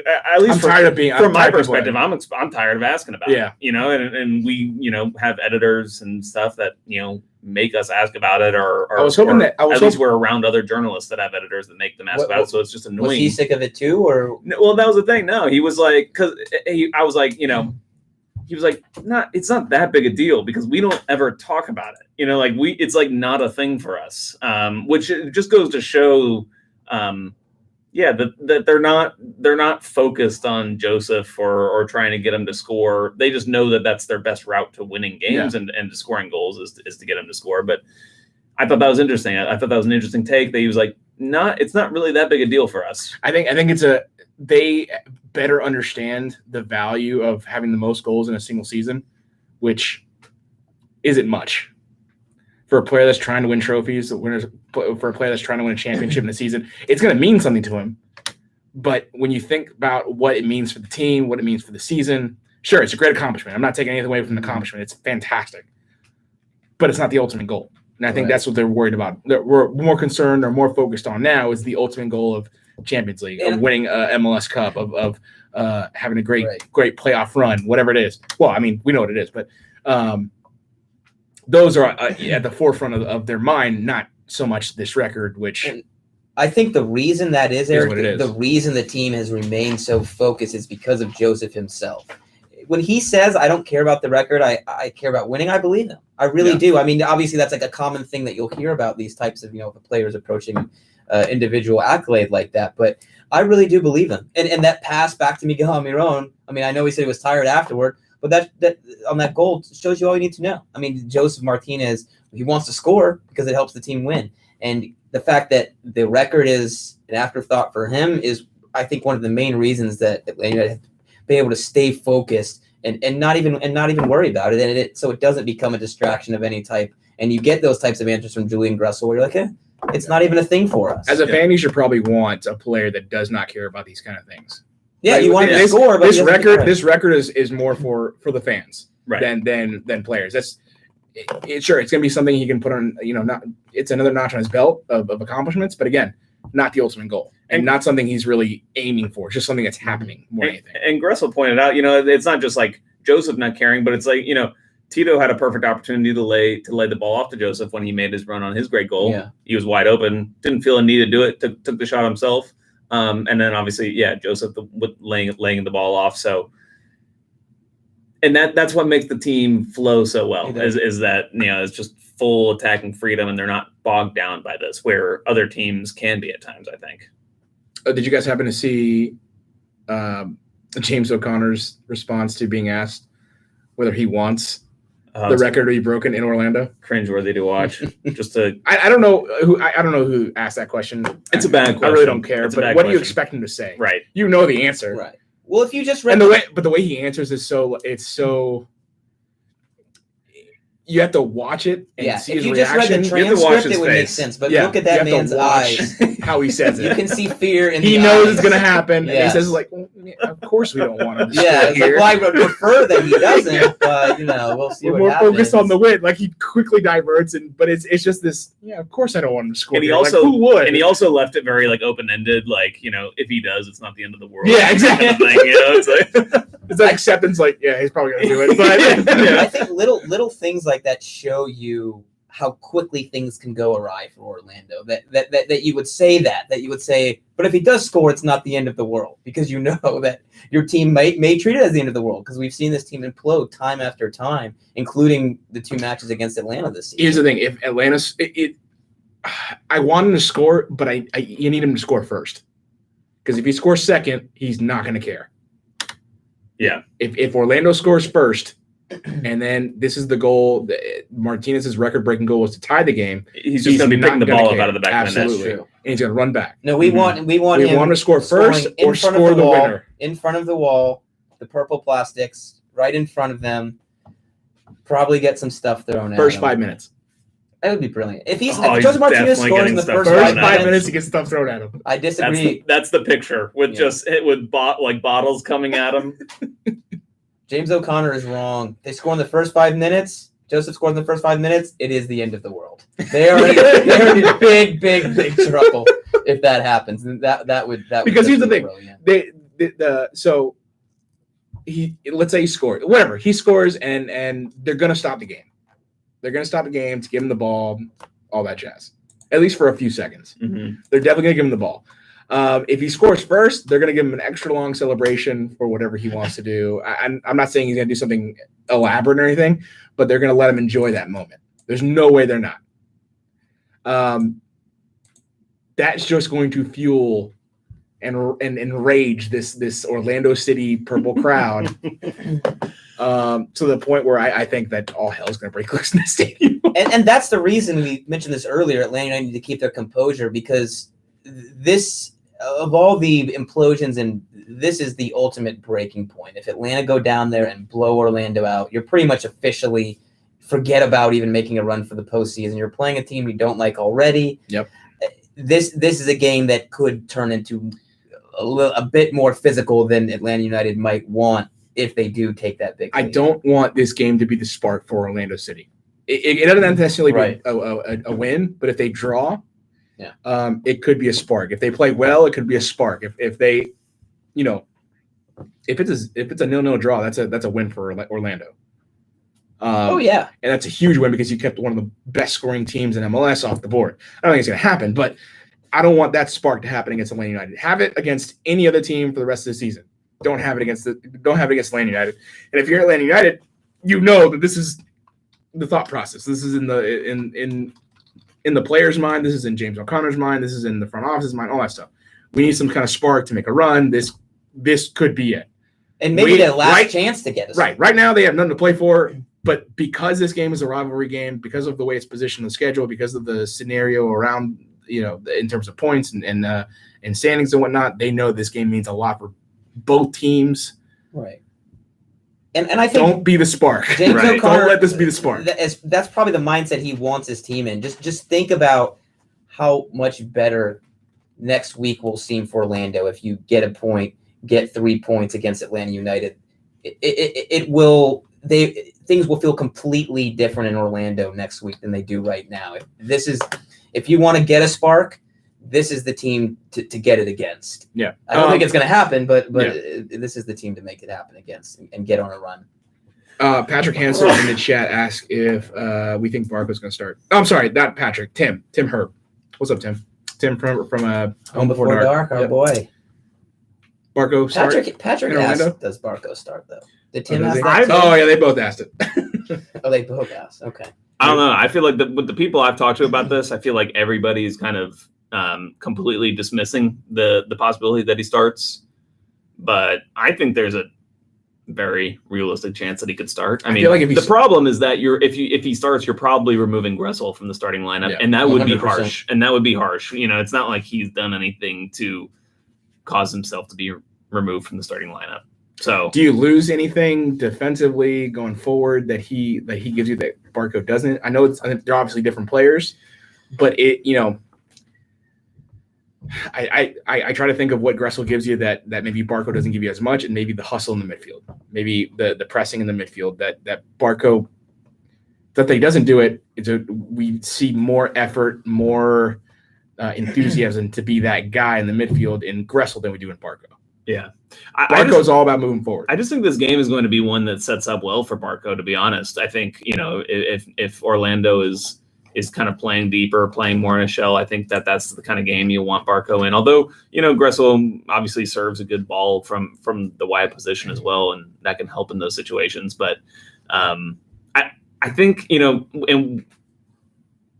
perspective, I'm tired of asking about it. And we have editors and stuff that make us ask about it, or at least we're around other journalists that have editors that make them ask about it. So it's just annoying. Was he sick of it too, or? Well, that was the thing. No, he was like, because I was like, he was like, it's not that big a deal because we don't ever talk about it. It's like not a thing for us, which just goes to show, that they're not focused on Joseph or trying to get him to score. They just know that that's their best route to winning games and to scoring goals is to get him to score. But I thought that was interesting. I thought that was an interesting take that he was like, it's not really that big a deal for us. I think they better understand the value of having the most goals in a single season, which isn't much for a player that's trying to win trophies. For a player that's trying to win a championship in a season, it's going to mean something to him. But when you think about what it means for the team, what it means for the season, sure, it's a great accomplishment. I'm not taking anything away from the accomplishment. It's fantastic, but it's not the ultimate goal. And I think that's what they're worried about. We're more concerned or more focused on now is the ultimate goal of Champions League, of winning MLS Cup, of having a great playoff run, whatever it is. Well, I mean, we know what it is, but those are at the forefront of their mind, not so much this record, which... And I think the reason that is, Eric, the reason the team has remained so focused is because of Joseph himself. When he says, I don't care about the record, I care about winning, I believe him. I really do. I mean, obviously, that's like a common thing that you'll hear about these types of, players approaching individual accolade like that. But I really do believe him. And that pass back to Miguel Almiron, I mean, I know he said he was tired afterward, but that on that goal shows you all you need to know. I mean, Joseph Martinez, he wants to score because it helps the team win. And the fact that the record is an afterthought for him is, I think, one of the main reasons that Atlanta has been able to stay focused and not even worry about it, so it doesn't become a distraction of any type. And you get those types of answers from Julian Gressel where you're like, It's not even a thing for us. As a fan, you should probably want a player that does not care about these kind of things. Yeah, Like, you want him to this, score, but this record is more for the fans than players. That's sure it's going to be something he can put on. It's another notch on his belt of accomplishments, but again, not the ultimate goal and not something he's really aiming for. It's just something that's happening more than anything. And Gressel pointed out, it's not just like Joseph not caring, but it's like Tito had a perfect opportunity to lay the ball off to Joseph when he made his run on his great goal. Yeah. He was wide open, didn't feel a need to do it, took the shot himself. And then obviously, Joseph laying the ball off. So, and that's what makes the team flow so well is that, it's just full attacking freedom and they're not bogged down by this where other teams can be at times, I think. Did you guys happen to see James O'Connor's response to being asked whether he wants the record to be broken in Orlando? Cringeworthy to watch. I don't know who asked that question. It's a bad question. I really don't care. But what do you expect him to say? Right. You know the answer. Right. Well, if you just read the way he answers is so you have to watch it and see his reaction. If you just read the transcript, it would make sense. But look at that man's eyes. How he says it. You can see fear in he the knows eyes. it's going to happen. And he says, like, well, of course we don't want him to score it's here. like, well, I would prefer that he doesn't, but, we'll see We're what happens. more focused on the win. Like, he quickly diverts, but it's just this, of course I don't want him to score. And he here. also, who would? And he also left it very, open-ended, if he does, it's not the end of the world. Yeah, exactly. It's like... It's that acceptance, he's probably going to do it. But I think little things like that show you how quickly things can go awry for Orlando. That you would say that you would say, but if he does score, it's not the end of the world because you know that your team may treat it as the end of the world because we've seen this team implode time after time, including the 2 matches against Atlanta this season. Here's the thing: if Atlanta's, I want him to score, but you need him to score first because if he scores second, he's not going to care. Yeah. If Orlando scores first, and then this is the goal, Martinez's record-breaking goal was to tie the game. He's just going to be picking the ball up out of the back of the net. Absolutely. And he's going to run back. No, we want him to score first or score the winner. In front of the wall, the purple plastics, right in front of them. Probably get some stuff thrown at him. First 5 minutes. That would be brilliant. If Joseph Martinez scores in the first 5 minutes, he gets stuff thrown at him. I disagree. That's the picture with bottles coming at him. James O'Connor is wrong. They score in the first 5 minutes. Joseph scores in the first 5 minutes. It is the end of the world. They're in big trouble if that happens. And that would because here's the thing. Brilliant. So let's say he scored. Whatever. He scores and they're gonna stop the game. They're gonna stop the game to give him the ball, all that jazz. At least for a few seconds. Mm-hmm. They're definitely gonna give him the ball. If he scores first, they're going to give him an extra long celebration for whatever he wants to do. I'm not saying he's going to do something elaborate or anything, but they're going to let him enjoy that moment. There's no way they're not. That's just going to fuel and enrage this Orlando City purple crowd to the point where I think that all hell is going to break loose in the stadium. and that's the reason we mentioned this earlier. Atlanta United need to keep their composure because this – of all the implosions, and this is the ultimate breaking point. If Atlanta go down there and blow Orlando out, you're pretty much officially forget about even making a run for the postseason. You're playing a team you don't like already. Yep. This is a game that could turn into a bit more physical than Atlanta United might want if they do take that big lead. I don't want this game to be the spark for Orlando City. It doesn't necessarily be a win, but if they draw, it could be a spark. If they play well, it could be a spark. If they, if it's a 0-0 draw, that's a win for Orlando. And that's a huge win because you kept one of the best scoring teams in MLS off the board. I don't think it's going to happen, but I don't want that spark to happen against Atlanta United. Have it against any other team for the rest of the season. Don't have it against Atlanta United. And if you're Atlanta United, you know that this is the thought process. This is in the player's mind. This is in James O'Connor's mind. This is in the front office's mind. All that stuff. We need some kind of spark to make a run. This could be it. And maybe the last chance to get us. Right now, they have nothing to play for. But because this game is a rivalry game, because of the way it's positioned in the schedule, because of the scenario around, in terms of points and standings and whatnot, they know this game means a lot for both teams. Right. And I think don't be the spark. James O'Connor, don't let this be the spark. That's probably the mindset he wants his team in. Just think about how much better next week will seem for Orlando if you get a point, get 3 points against Atlanta United. It will things will feel completely different in Orlando next week than they do right now. If you want to get a spark, this is the team to get it against. Yeah. I don't think it's going to happen, but this is the team to make it happen against and get on a run. Patrick Hansen in the chat asked if we think Barco's going to start. Oh, I'm sorry, not Patrick. Tim Herb. What's up, Tim? Tim from Home Before Dark. Our boy. Barco start. Patrick asked, does Barco start though? Did Tim ask that? Oh yeah, they both asked it. They both asked. Okay. I don't know. I feel like with the people I've talked to about this, I feel like everybody's kind of completely dismissing the possibility that he starts. But I think there's a very realistic chance that he could start. I mean, feel like the problem is that if he starts, you're probably removing Gressel from the starting lineup, and that would 100%. Be harsh. And that would be harsh. You know, it's not like he's done anything to cause himself to be removed from the starting lineup. So, do you lose anything defensively going forward that he gives you that Barco doesn't? I know they're obviously different players, but I try to think of what Gressel gives you that maybe Barco doesn't give you as much, and maybe the hustle in the midfield, maybe the pressing in the midfield that Barco that he doesn't do it. We see more effort, more enthusiasm to be that guy in the midfield in Gressel than we do in Barco. Yeah. Barco's all about moving forward. I just think this game is going to be one that sets up well for Barco, to be honest. I think, if Orlando is kind of playing deeper, playing more in a shell, I think that's the kind of game you want Barco in. Although, Gressel obviously serves a good ball from the wide position as well, and that can help in those situations. But I think, and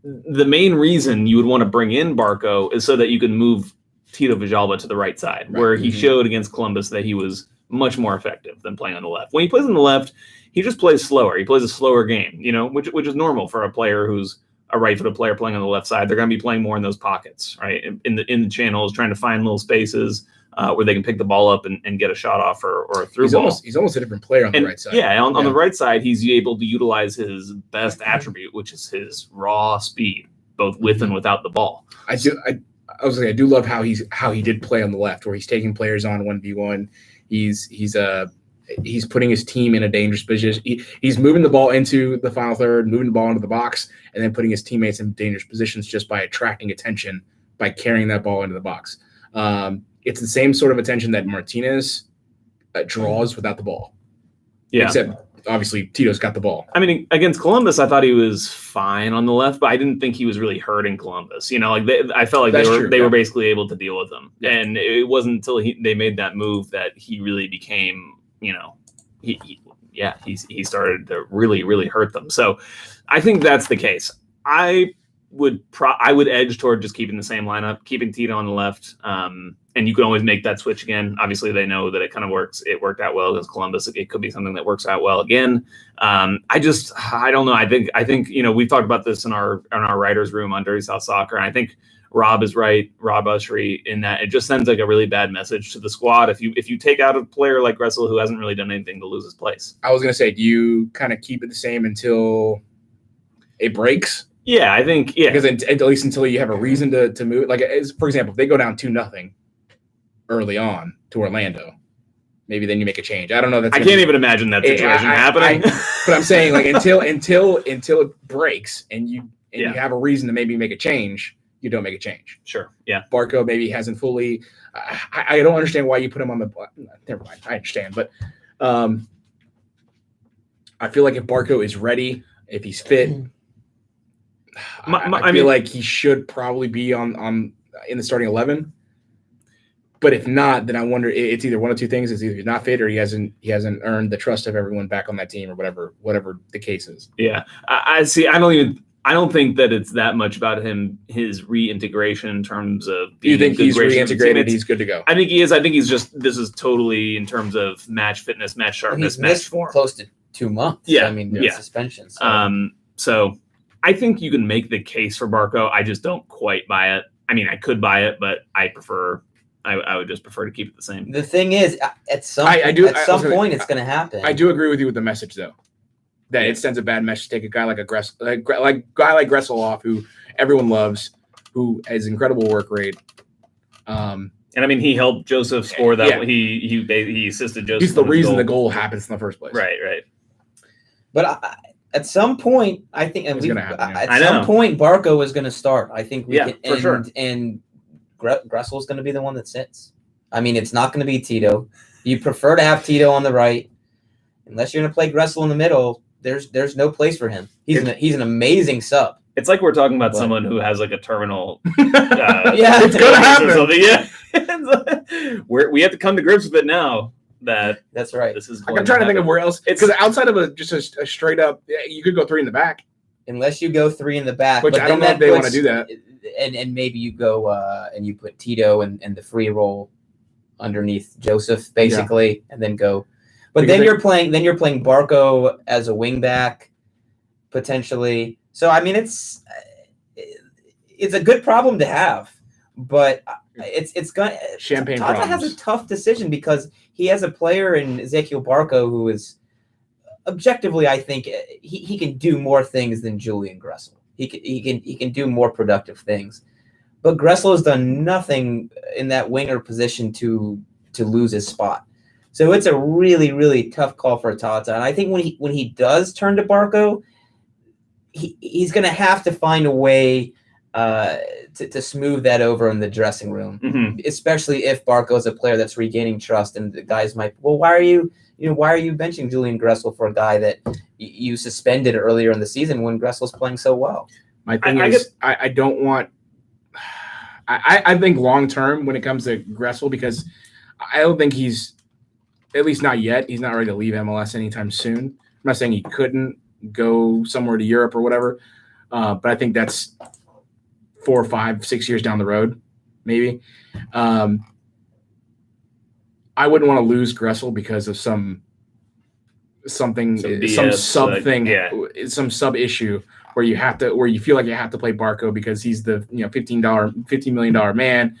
the main reason you would want to bring in Barco is so that you can move Tito Villalba to the right side, where he showed against Columbus that he was much more effective than playing on the left. When he plays on the left, he just plays slower. He plays a slower game, which is normal for a player who's a right-footed player playing on the left side. They're going to be playing more in those pockets, right? In the channels, trying to find little spaces where they can pick the ball up and get a shot off or a through ball. He's almost a different player on the right side. Yeah, on the right side, he's able to utilize his best attribute, which is his raw speed, both with and without the ball. I do love how he did play on the left, where he's taking players on 1v1. He's putting his team in a dangerous position. He's moving the ball into the final third, moving the ball into the box, and then putting his teammates in dangerous positions just by attracting attention by carrying that ball into the box. It's the same sort of attention that Martinez draws without the ball. Yeah. Except obviously Tito's got the ball. I mean, against Columbus, I thought he was fine on the left, but I didn't think he was really hurting Columbus. I felt like they were basically able to deal with him. Yeah. And it wasn't until they made that move that he really became, he started to really, really hurt them. So I think that's the case. I would edge toward just keeping the same lineup, keeping Tito on the left. And you can always make that switch again. Obviously, they know that it kind of works. It worked out well against Columbus. It could be something that works out well again. I don't know. I think we've talked about this in our writers' room on Dirty South Soccer, and I think Rob is right. Rob Ushery, in that it just sends like a really bad message to the squad if you take out a player like Gressel who hasn't really done anything to lose his place. I was gonna say, do you kind of keep it the same until it breaks? Yeah, I think because at least until you have a reason to move. Like, for example, if they go down 2-0 early on to Orlando, maybe then you make a change. I don't know. I can't even imagine that situation happening. But I'm saying, like, until it breaks and you have a reason to maybe make a change, you don't make a change. Sure. Yeah. Barco maybe hasn't fully. I don't understand why you put him on the. Never mind. I understand, but I feel like if Barco is ready, if he's fit, I feel like he should probably be on in the starting 11. But if not, then I wonder, it's either one of two things. It's either he's not fit or he hasn't earned the trust of everyone back on that team, or whatever the case is. Yeah. I see. I don't think that it's that much about his reintegration in terms of. You think he's reintegrated? He's good to go. I think he is. I think he's just. This is totally in terms of match fitness, match sharpness, match form. Close to 2 months. Yeah. I mean, suspension. So I think you can make the case for Barco. I just don't quite buy it. I mean, I could buy it, but I would just prefer to keep it the same. The thing is, at some point, it's going to happen. I do agree with you with the message, though, that it sends a bad message to take a guy like Gressel off, who everyone loves, who has incredible work rate. And I mean, he helped Joseph score that. Yeah. He assisted Joseph. He's the on his reason goal. the goal happens in the first place. Right. But at some point, I think It's gonna happen, yeah. at some point, Barco is going to start. I think we Yeah, can, for sure. And Gressel is going to be the one that sits. I mean, it's not going to be Tito. You prefer to have Tito on the right, unless you're going to play Gressel in the middle. There's no place for him. He's an amazing sub. It's like we're talking about someone who has like a terminal. Yeah, it's gonna happen. Yeah, we have to come to grips with it now. That's right. This is. I'm trying to think of where else. Because outside of just a straight up, you could go 3 in the back. Unless you go 3 in the back, Which but I don't know if they want to do that. And maybe you go and you put Tito and the free roll underneath Joseph, basically, and then go. But Because you're playing Barco as a wing back, potentially. So I mean, it's a good problem to have, but it's going. Champagne Tata problems. has a tough decision because he has a player in Ezequiel Barco who is objectively, I think, he can do more things than Julian Gressel. He can do more productive things, but Gressel has done nothing in that winger position to lose his spot. So it's a really, really tough call for Tata. And I think when he does turn to Barco, he's going to have to find a way to smooth that over in the dressing room, especially if Barco is a player that's regaining trust, and the guys might, well, why are you benching Julian Gressel for a guy that you suspended earlier in the season when Gressel's playing so well? My thing is, I don't want. I think long term when it comes to Gressel, because I don't think he's, at least not yet, he's not ready to leave MLS anytime soon. I'm not saying he couldn't go somewhere to Europe or whatever, but I think that's 4, 5, 6 years down the road, maybe. I wouldn't want to lose Gressel because of some sub issue where you feel like you have to play Barco because he's the $15 million man.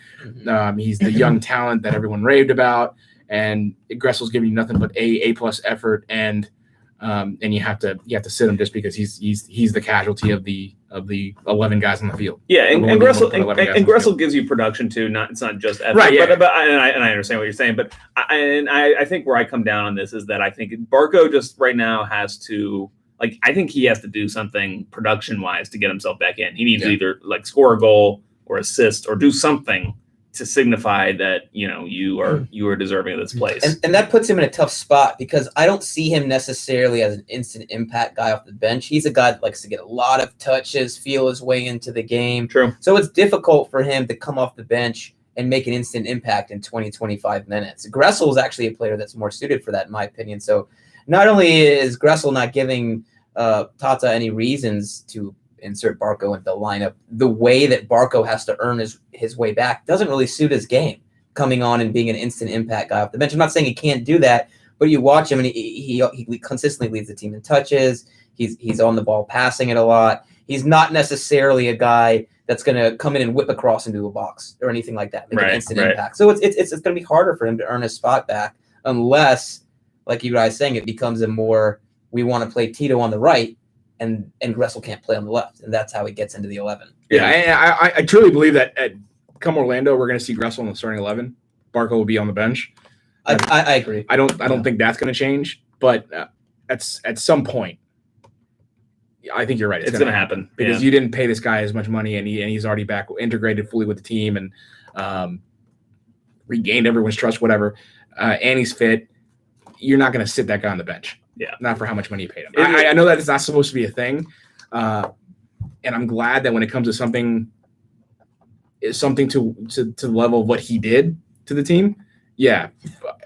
He's the young talent that everyone raved about, and Gressel's giving you nothing but A+ effort, and you have to sit him just because he's the casualty of the 11 guys on the field. Yeah, and Gressel gives you production too. It's not just effort. Right. Yeah. But I understand what you're saying. But I think where I come down on this is that I think Barco just right now has to, like, I think he has to do something production wise to get himself back in. He needs to either like score a goal or assist or do something to signify that you are deserving of this place. And that puts him in a tough spot because I don't see him necessarily as an instant impact guy off the bench. He's a guy that likes to get a lot of touches, feel his way into the game. True. So it's difficult for him to come off the bench and make an instant impact in 20, 25 minutes. Gressel is actually a player that's more suited for that, in my opinion. So not only is Gressel not giving Tata any reasons to insert Barco into the lineup, the way that Barco has to earn his way back doesn't really suit his game, coming on and being an instant impact guy off the bench. I'm not saying he can't do that, but you watch him and he consistently leads the team in touches. He's on the ball passing it a lot. He's not necessarily a guy that's going to come in and whip across into a box or anything like that, make an instant impact. So it's going to be harder for him to earn his spot back unless, like you guys saying, it becomes a more, we want to play Tito on the right, and Gressel can't play on the left, and that's how he gets into the 11. Yeah, I truly believe that come Orlando, we're going to see Gressel in the starting 11. Barco will be on the bench. I agree. I don't think that's going to change, but at some point, I think you're right. It's going to happen because you didn't pay this guy as much money, and he's already back integrated fully with the team and regained everyone's trust, whatever. And he's fit. You're not going to sit that guy on the bench. Yeah, not for how much money you paid him. I know that it's not supposed to be a thing, and I'm glad that when it comes to something to the level of what he did to the team, yeah,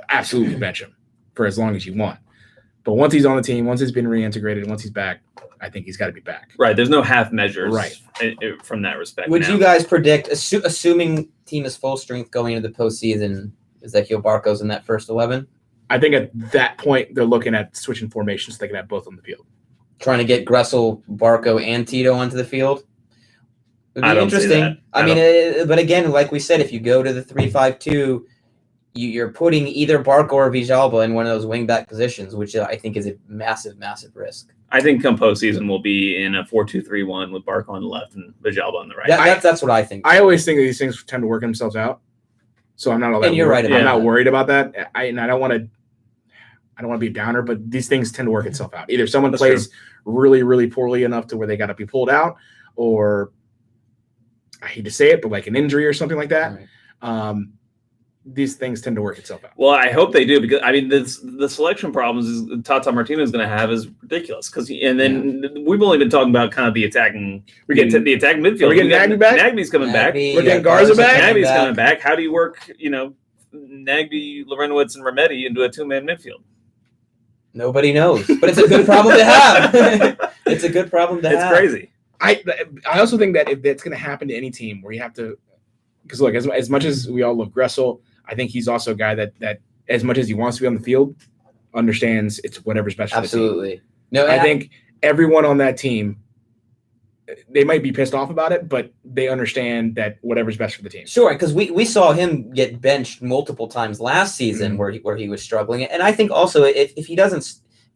absolutely bench him for as long as you want. But once he's on the team, once he's been reintegrated, once he's back, I think he's got to be back. Right. There's no half measures. Right. From that respect. Would you guys predict, assuming team is full strength going into the postseason, Ezequiel Barco's in that first 11? I think at that point they're looking at switching formations so they can have both on the field. Trying to get Gressel, Barco, and Tito onto the field would be interesting. But again, like we said, if you go to the 3-5-2, you're putting either Barco or Villalba in one of those wingback positions, which I think is a massive, massive risk. I think come postseason we'll be in a 4-2-3-1 with Bark on the left and Bajalba on the right. That's what I think. I always think that these things tend to work themselves out, so I'm not all that. And you're right. I'm not worried about that. I don't want to be a downer, but these things tend to work itself out. Either someone plays really, really poorly enough to where they got to be pulled out, or I hate to say it, but like an injury or something like that. Right. These things tend to work itself out. Well, I hope they do, because I mean, the selection problems is Tata Martino is going to have is ridiculous. We've only been talking about kind of the attacking. We get to the attacking midfield. We're getting Nagby back. Nagby's coming back. We're getting Garza back. Nagby's coming back. How do you work? Nagby, Lorenowitz, and Remedi into a 2-man midfield? Nobody knows, but it's a good problem to have. It's a good problem to have. It's crazy. I also think that if it's going to happen to any team where you have to, because look, as much as we all love Gressel, I think he's also a guy that as much as he wants to be on the field, understands it's whatever's best for the team. Absolutely. No, I think everyone on that team, they might be pissed off about it, but they understand that whatever's best for the team. Sure, because we saw him get benched multiple times last season where he was struggling, and I think also if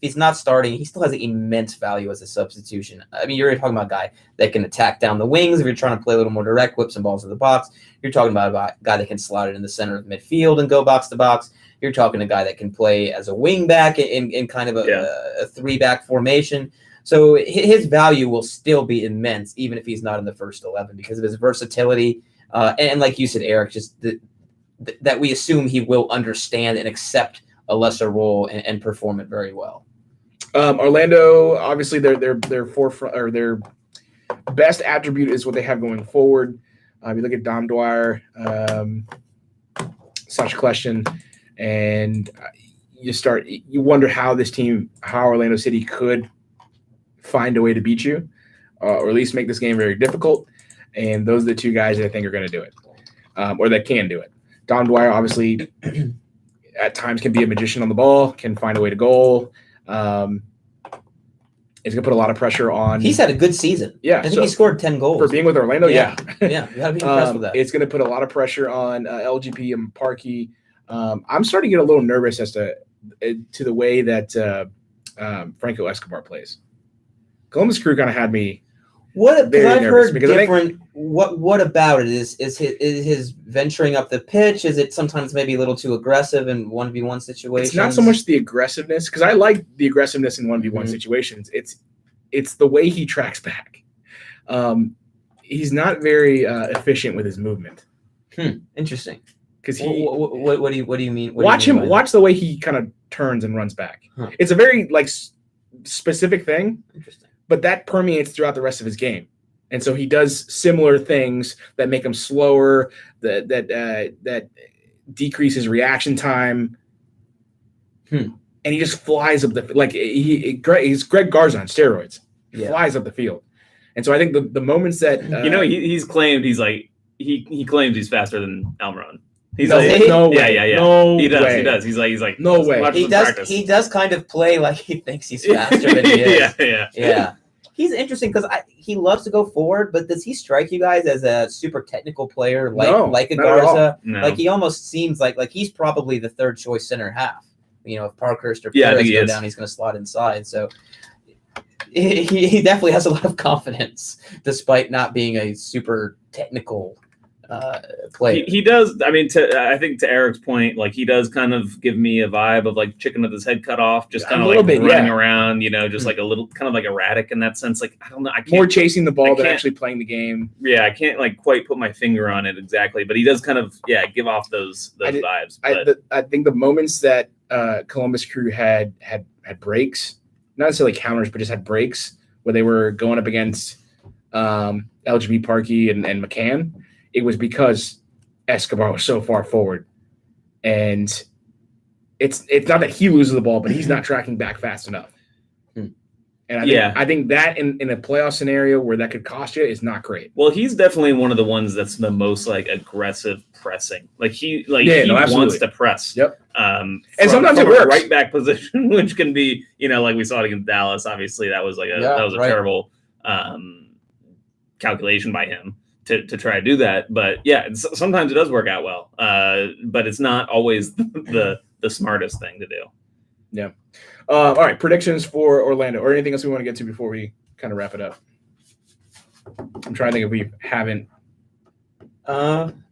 he's not starting, he still has an immense value as a substitution. I mean, you're talking about a guy that can attack down the wings. If you're trying to play a little more direct, whip some balls to the box, you're talking about a guy that can slot it in the center of midfield and go box to box. You're talking a guy that can play as a wing back in kind of a 3-back formation. So his value will still be immense, even if he's not in the first 11, because of his versatility. And like you said, Eric, just that we assume he will understand and accept a lesser role and perform it very well. Orlando, obviously, their forefront or their best attribute is what they have going forward. You look at Dom Dwyer, such question, and you wonder how Orlando City could find a way to beat you, or at least make this game very difficult. And those are the two guys that I think are going to do it, or that can do it. Dom Dwyer, obviously, at times can be a magician on the ball, can find a way to goal. It's going to put a lot of pressure on. He's had a good season. Yeah. I think he scored 10 goals. For being with Orlando, yeah. Yeah, you got to be impressed with that. It's going to put a lot of pressure on LGP and Parkey. I'm starting to get a little nervous as to the way that Franco Escobar plays. Columbus Crew kind of had me very I've nervous heard because different. What about it? Is his venturing up the pitch? Is it sometimes maybe a little too aggressive in 1v1 situations? It's not so much the aggressiveness, because I like the aggressiveness in 1v1 situations. It's the way he tracks back. He's not very efficient with his movement. Interesting. Because what do you mean? Watch the way he kind of turns and runs back. It's a very specific thing. Interesting. But that permeates throughout the rest of his game. And so he does similar things that make him slower, that decrease his reaction time. And he just flies up he's Greg Garza on steroids. He flies up the field. And so I think the moments that he's claimed he claims he's faster than Almiron. He's no way. Yeah. No he does. way. He does. He's like no way. He does kind of play like he thinks he's faster than he is. Yeah. He's interesting because he loves to go forward, but does he strike you guys as a super technical player like a Garza? No. Like he almost seems like he's probably the third choice center half. If Parkhurst or Perez go down, he's going to slot inside. So he definitely has a lot of confidence, despite not being a super technical player. He does. I mean, I think to Eric's point, he does kind of give me a vibe of chicken with his head cut off, just kind of running around, just like a little kind of like erratic in that sense. I don't know. I can't, more chasing the ball than actually playing the game. Yeah, I can't quite put my finger on it exactly, but he does kind of give off those vibes. I think the moments that Columbus Crew had breaks, not necessarily counters, but just had breaks where they were going up against LGB Parkey and McCann. It was because Escobar was so far forward, and it's not that he loses the ball, but he's not tracking back fast enough. And I think that in a playoff scenario where that could cost you is not great. Well, he's definitely one of the ones that's the most aggressive pressing. He wants to press. Yep. And sometimes it works. Right back position, which can be like we saw it against Dallas. Obviously, that was a terrible calculation by him to try to do that. But sometimes it does work out well. But it's not always the smartest thing to do. All right, predictions for Orlando, or anything else we want to get to before we kind of wrap it up. I'm trying to think if we haven't.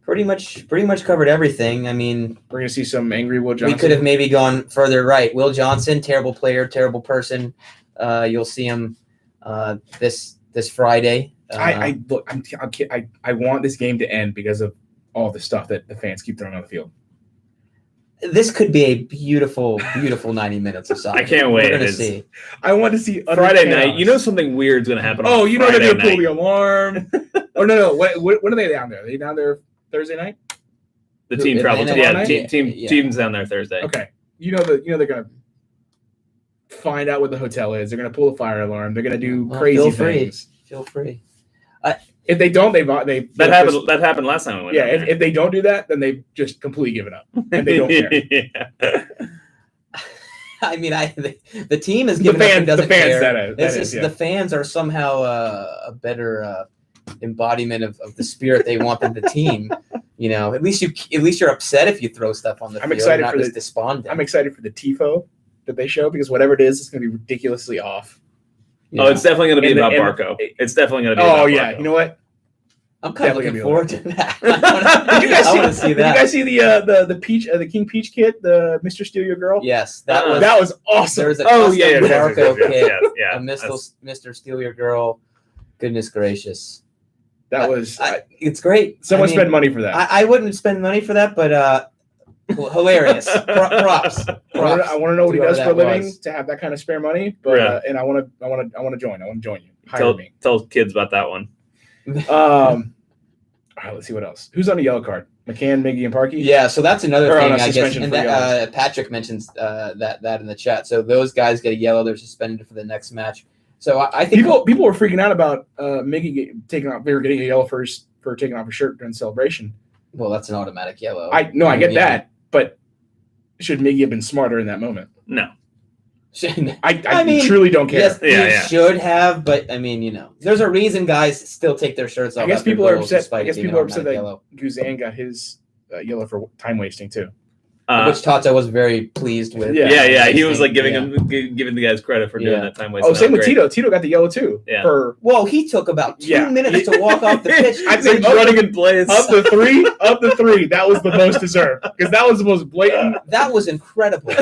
Pretty much covered everything. I mean, We're gonna see some angry Will Johnson. we could have maybe gone further right. Will Johnson, terrible player, terrible person. You'll see him this Friday. I want this game to end because of all the stuff that the fans keep throwing on the field. This could be a beautiful 90 minutes of soccer. I can't wait. We're gonna see. I want to see Friday night. You know something weird's going to happen. Oh, on you know Friday they're gonna pull night. the alarm. Oh no! When are they down there? Are they down there Thursday night? The team travels. Atlanta? Yeah, Yeah. team's down there Thursday. Okay. They're gonna find out what the hotel is. They're gonna pull the fire alarm. They're gonna do crazy things. Feel free. If they don't, they That happened last time we went. Yeah, down there. if they don't do that, then they just completely give it up and they don't care. Yeah. I mean, the team is The giving up and fans, doesn't the fans. care. That is, The fans are somehow a better embodiment of the spirit they want in the team. You know, at least you're upset if you throw stuff on the I'm field. excited not for just despondent. I'm excited for the tifo that they show because whatever it is, it's going to be ridiculously off. Oh, it's definitely going to be And the- about and- Barco. It's definitely going to be. Oh about yeah, Barco. you know what? I'm kind of definitely looking gonna be forward to that. Did you guys I want to see Did that. you guys see the peach the King Peach kit, the Mr. Steal Your Girl? Yes, That That was awesome. There's a Oh custom yeah, Barco kit. yeah. A Mr. Steal Your Girl. Goodness gracious. That was It's great. someone I mean, spent money for that. I wouldn't spend money for that, but hilarious. Props. I want to know what he whoever does for a that living was. to have that kind of spare money. But Yeah. and I want to join. I want to join you. Hire me. Tell kids about that one. All right, let's see what else. Who's on a yellow card? McCann, Miggy, and Parkey. Yeah, so that's another Or on thing, a I guess. suspension And for that, Patrick mentions that in the chat. So those guys get a yellow. They're suspended for the next match. So I think People were freaking out about Miggy taking off. They were getting a yellow for taking off a shirt during celebration. Well, that's an automatic yellow. I get that, but should Miggy have been smarter in that moment? No. I mean, truly don't care. Yes, Yeah, he yeah. should have, but I mean, there's a reason guys still take their shirts off. I guess after people are goals upset. despite I guess it being people are an upset automatic that Guzan got his yellow for time wasting too. which Tata was very pleased with. Yeah. He was like giving Yeah. giving the guys credit for doing Yeah. that time Oh, wasting. same with Tito. Tito got the yellow too. Yeah. For Well, he took about 2 Yeah. minutes to walk off the pitch. I He's think like running in place. of the three, that was the most deserved because that was the most blatant. That was incredible.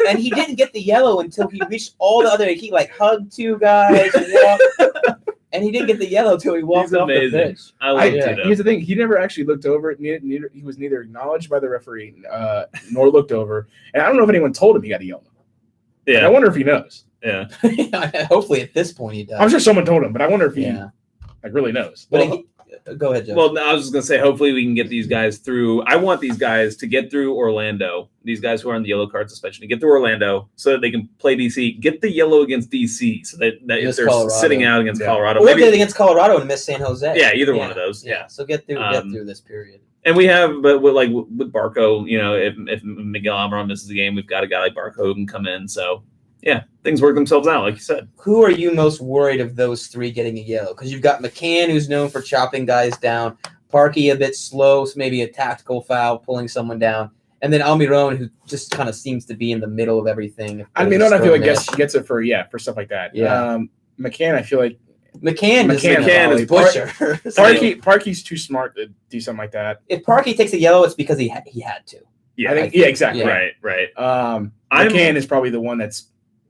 And he didn't get the yellow until he reached all the other. He hugged two guys, and he didn't get the yellow until he walked He's off the amazing. pitch. I love Yeah. Tito. Here's the thing: he never actually looked over. Neither he was neither acknowledged by the referee nor looked over. And I don't know if anyone told him he got a yellow. And I Yeah, wonder if he knows. yeah. Hopefully, at this point, he does. I'm sure someone told him, but I wonder if he Yeah. really knows. But go ahead, Joe. Well, no, I was just gonna say, hopefully we can get these guys through. I want these guys to get through Orlando. These guys who are on the yellow card suspension to get through Orlando, so that they can play DC. Get the yellow against DC, so that if Against they're Colorado. sitting out against Yeah. Colorado, or maybe, get it against Colorado and miss San Jose. yeah, either one of those. Yeah. So get through this period. And we have, but with Barco, if Miguel Almiron misses the game, we've got a guy like Barco who can come in. So yeah, things work themselves out, like you said. Who are you most worried of those three getting a yellow? Because you've got McCann, who's known for chopping guys down. Parkey a bit slow, so maybe a tactical foul, pulling someone down. And then Almiron, who just kind of seems to be in the middle of everything. I feel like gets it for stuff like that. Yeah. McCann, I feel like McCann is is Butcher. Parkey's too smart to do something like that. If Parkey takes a yellow, it's because he had to. Yeah, I think exactly. Yeah. right. McCann is probably the one that's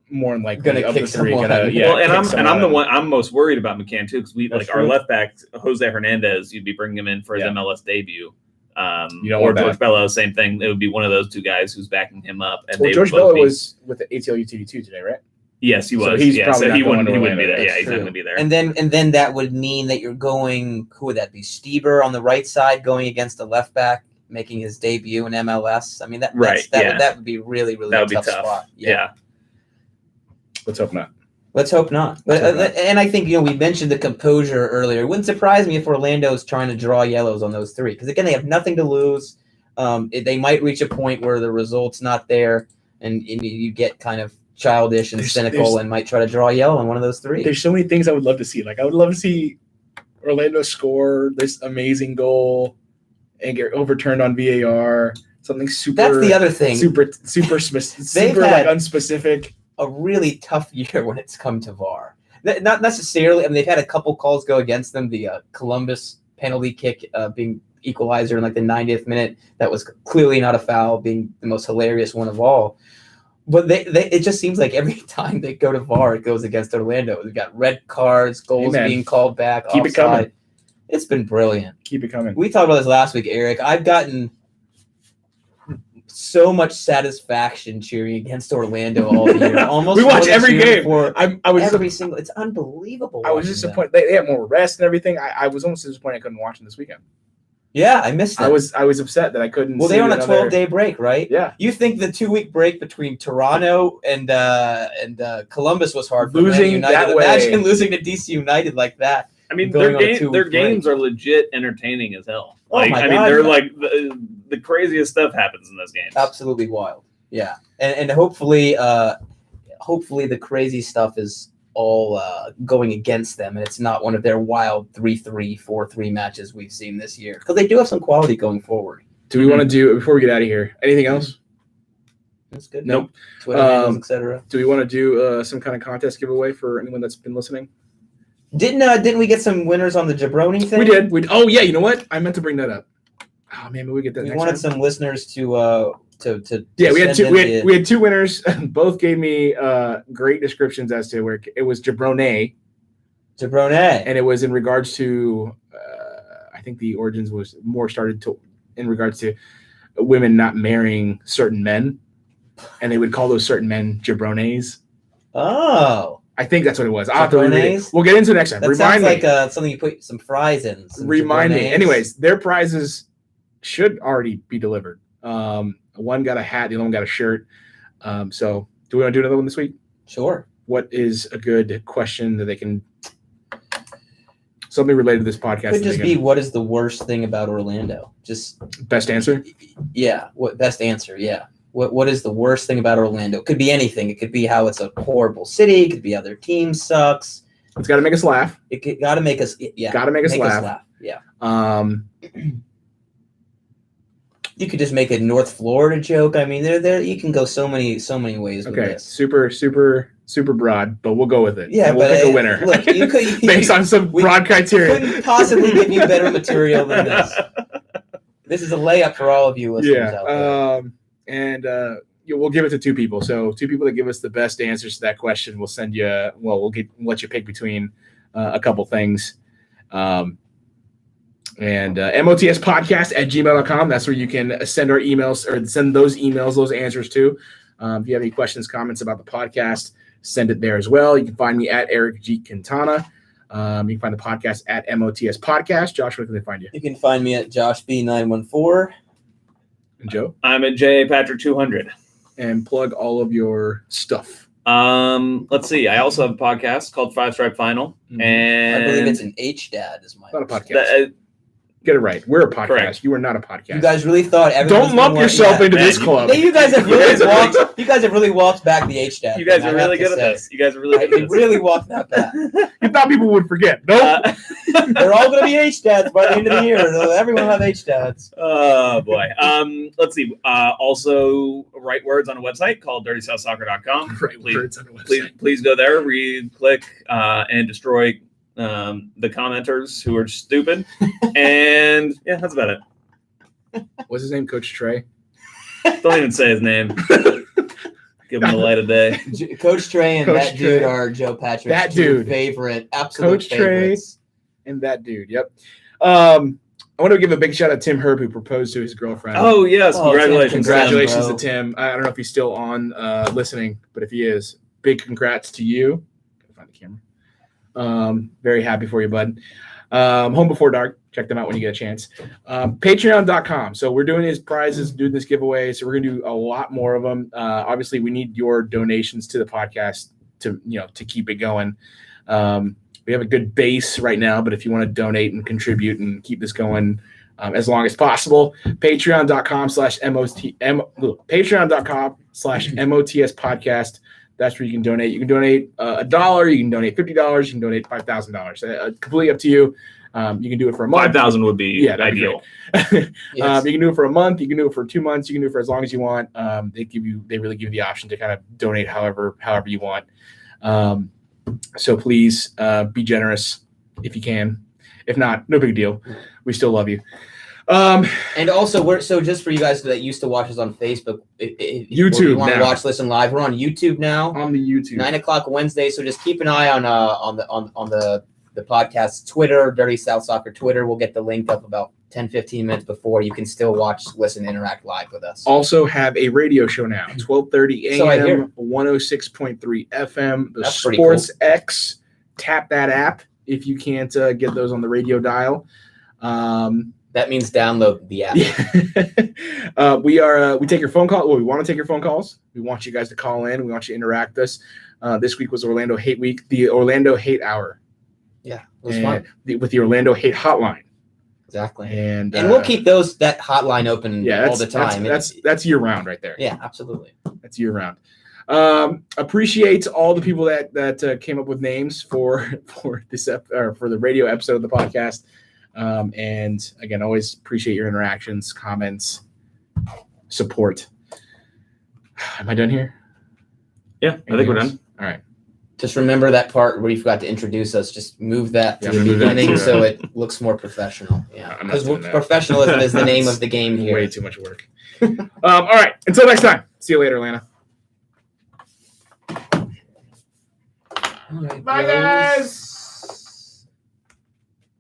more likely Gonna of kick the three. someone. Well, and kick I'm the someone. one I'm most worried about McCann too, because we That's our true. left back Jose Hernandez. You'd be bringing him in for his Yeah. MLS debut. You don't or want that. George Bello, same thing. It would be one of those two guys who's backing him up. And Well, they George would both Bello be- was with the ATL UTD2 today, right? Yes, he was. So he's probably so not he going wouldn't. to He wouldn't be Orlando. there. Yeah, That's he's not true. going to be there. And then that would mean that you're going. Who would that be? Stieber on the right side going against a left back, making his debut in MLS. I mean that would be really that would be tough tough. spot. Yeah. Let's hope not. Let's hope not. But and I think we mentioned the composure earlier. It wouldn't surprise me if Orlando is trying to draw yellows on those three because again they have nothing to lose. They might reach a point where the result's not there, and you get kind of childish and cynical and might try to draw a yellow on one of those three. There's so many things I would love to see. Like I would love to see Orlando score this amazing goal and get overturned on VAR. something super. That's the other thing. Super like unspecific. A really tough year when it's come to VAR. Not necessarily. I mean, they've had a couple calls go against them. The Columbus penalty kick being equalizer in like the 90th minute. That was clearly not a foul, being the most hilarious one of all. But it just seems like every time they go to VAR, it goes against Orlando. We've got red cards, goals being called back. Keep offside. It coming. It's been brilliant. Keep it coming. We talked about this last week, Eric. I've gotten so much satisfaction cheering against Orlando all year. Almost we watch every game. Every single. It's unbelievable. I was disappointed. They had more rest and everything. I was almost disappointed I couldn't watch them this weekend. Yeah, I missed them. I was upset that I couldn't. Well, they're on a 12-day break, right? Yeah. You think the 2-week break between Toronto and Columbus was hard for losing United? that way. Imagine losing to DC United like that. I mean, their games are legit entertaining as hell. Like, God. they're like the craziest stuff happens in those games. Absolutely wild. Yeah, and hopefully the crazy stuff is all going against them, and it's not one of their wild 3-3, 4-3 matches we've seen this year, because they do have some quality going forward. Do we want to do, before we get out of here, anything else? That's good. Nope. Twitter handles, etc. Do we want to do some kind of contest giveaway for anyone that's been listening? Didn't we get some winners on the Jabroni thing? We did. Oh yeah, you know what? I meant to bring that up. Oh man, maybe we get that. We next wanted time. some listeners to Yeah, we had two. We had two winners. Both gave me great descriptions as to where it was Jabroni, and it was in regards to. I think the origins was more started to in regards to women not marrying certain men, and they would call those certain men jabrones. Oh. I think that's what it was. I'll have to read it. We'll get into it next time. That sounds like something you put some fries in. Remind me. Anyways, their prizes should already be delivered. One got a hat, the other one got a shirt. So do we want to do another one this week? Sure. What is a good question that they can something related to this podcast? Could just be what is the worst thing about Orlando? Just best answer? Yeah. What best answer, yeah. What is the worst thing about Orlando? It could be anything. It could be how it's a horrible city. It could be how their team sucks. It's got to make us laugh. It got to make us. Yeah. Got to make us laugh. Yeah. You could just make a North Florida joke. I mean, there you can go so many ways with Okay, this. super broad, but we'll go with it. Yeah, And we'll but pick a winner. Look, you could based on some broad criteria. Couldn't possibly give you better material than this. This is a layup for all of you listeners out there. We'll give it to two people. So two people that give us the best answers to that question, we'll send you. We'll let you pick between a couple things. MOTSpodcast@gmail.com. That's where you can send our emails or send those answers to. If you have any questions, comments about the podcast, send it there as well. You can find me at Eric G. Quintana. You can find the podcast at MOTS Podcast. Josh, where can they find you? You can find me at JoshB914. And Joe? I'm at JPatrick200. And plug all of your stuff. Let's see. I also have a podcast called Five Stripe Final. Mhm. And I believe it's an H-Dad is my Not a podcast. Get it right. We're a podcast. Correct. You are not a podcast. You guys really thought everyone Don't lump yourself into this club. You guys have really walked back the H-Dad. You guys are really good at this. You guys are really good at You this. really walked that back. You thought people would forget. Nope. They're all going to be H-Dads by the end of the year. Everyone will have H-Dads. Oh boy. Let's see. Also write words on a website called dirtysouthsoccer.com. Right, words on a website. Please go there, read, click, and destroy the commenters who are stupid. And yeah, that's about it. What's his name? Coach Trey? Don't even say his name. Give him the light of day. Coach Trey and Coach that dude Trey. are Joe Patrick's That two dude. favorite, absolute Coach Trey. favorites. And that dude. Yep. I want to give a big shout out to Tim Herb, who proposed to his girlfriend. Oh yes, Oh, congratulations. Congratulations bro. to Tim. I don't know if he's still on listening, but if he is, big congrats to you. Gotta find the camera. Very happy for you, bud. Home Before Dark. Check them out when you get a chance. Patreon.com. So we're doing these prizes, doing this giveaway. So we're going to do a lot more of them. Obviously, we need your donations to the podcast to keep it going. We have a good base right now, but if you want to donate and contribute and keep this going as long as possible, patreon.com/MOTS podcast. That's where you can donate. You can donate $1. You can donate $50. You can donate $5,000. Completely up to you. You can do it for a month. 5,000 would be ideal. Yes. You can do it for a month. You can do it for 2 months. You can do it for as long as you want. They really give you the option to kind of donate however you want. So please be generous if you can. If not, no big deal. We still love you. And also, just for you guys that used to watch us on Facebook, if YouTube you want to now. watch, listen live, we're on YouTube now. On the YouTube. 9:00 Wednesday. So just keep an eye on the podcast Twitter, Dirty South Soccer Twitter. We'll get the link up about 10-15 minutes before. You can still watch, listen, interact live with us. Also have a radio show now, 12:30 So I hear. a.m., 106.3 FM, the That's pretty Sports X. Tap that app if you can't get those on the radio dial. That means download the app. We take your phone call. Well, we want to take your phone calls. We want you guys to call in. We want you to interact with us. This week was Orlando Hate Week, the Orlando Hate Hour. Yeah, it was fun. With the Orlando Hate Hotline. Exactly. And we'll keep that hotline open all the time. That's year round right there. Yeah, absolutely. That's year round. Appreciate all the people that came up with names for this for the radio episode of the podcast. And again, always appreciate your interactions, comments, support. Am I done here? Yeah, I think we're done. All right. Just remember that part where you forgot to introduce us. Just move that to Yeah, the move that beginning to, so it looks more professional. Yeah, I'm not because doing that. professionalism is the name of the game here. Way too much work. All right. Until next time. See you later, Atlanta. All right, Bye, bros. guys.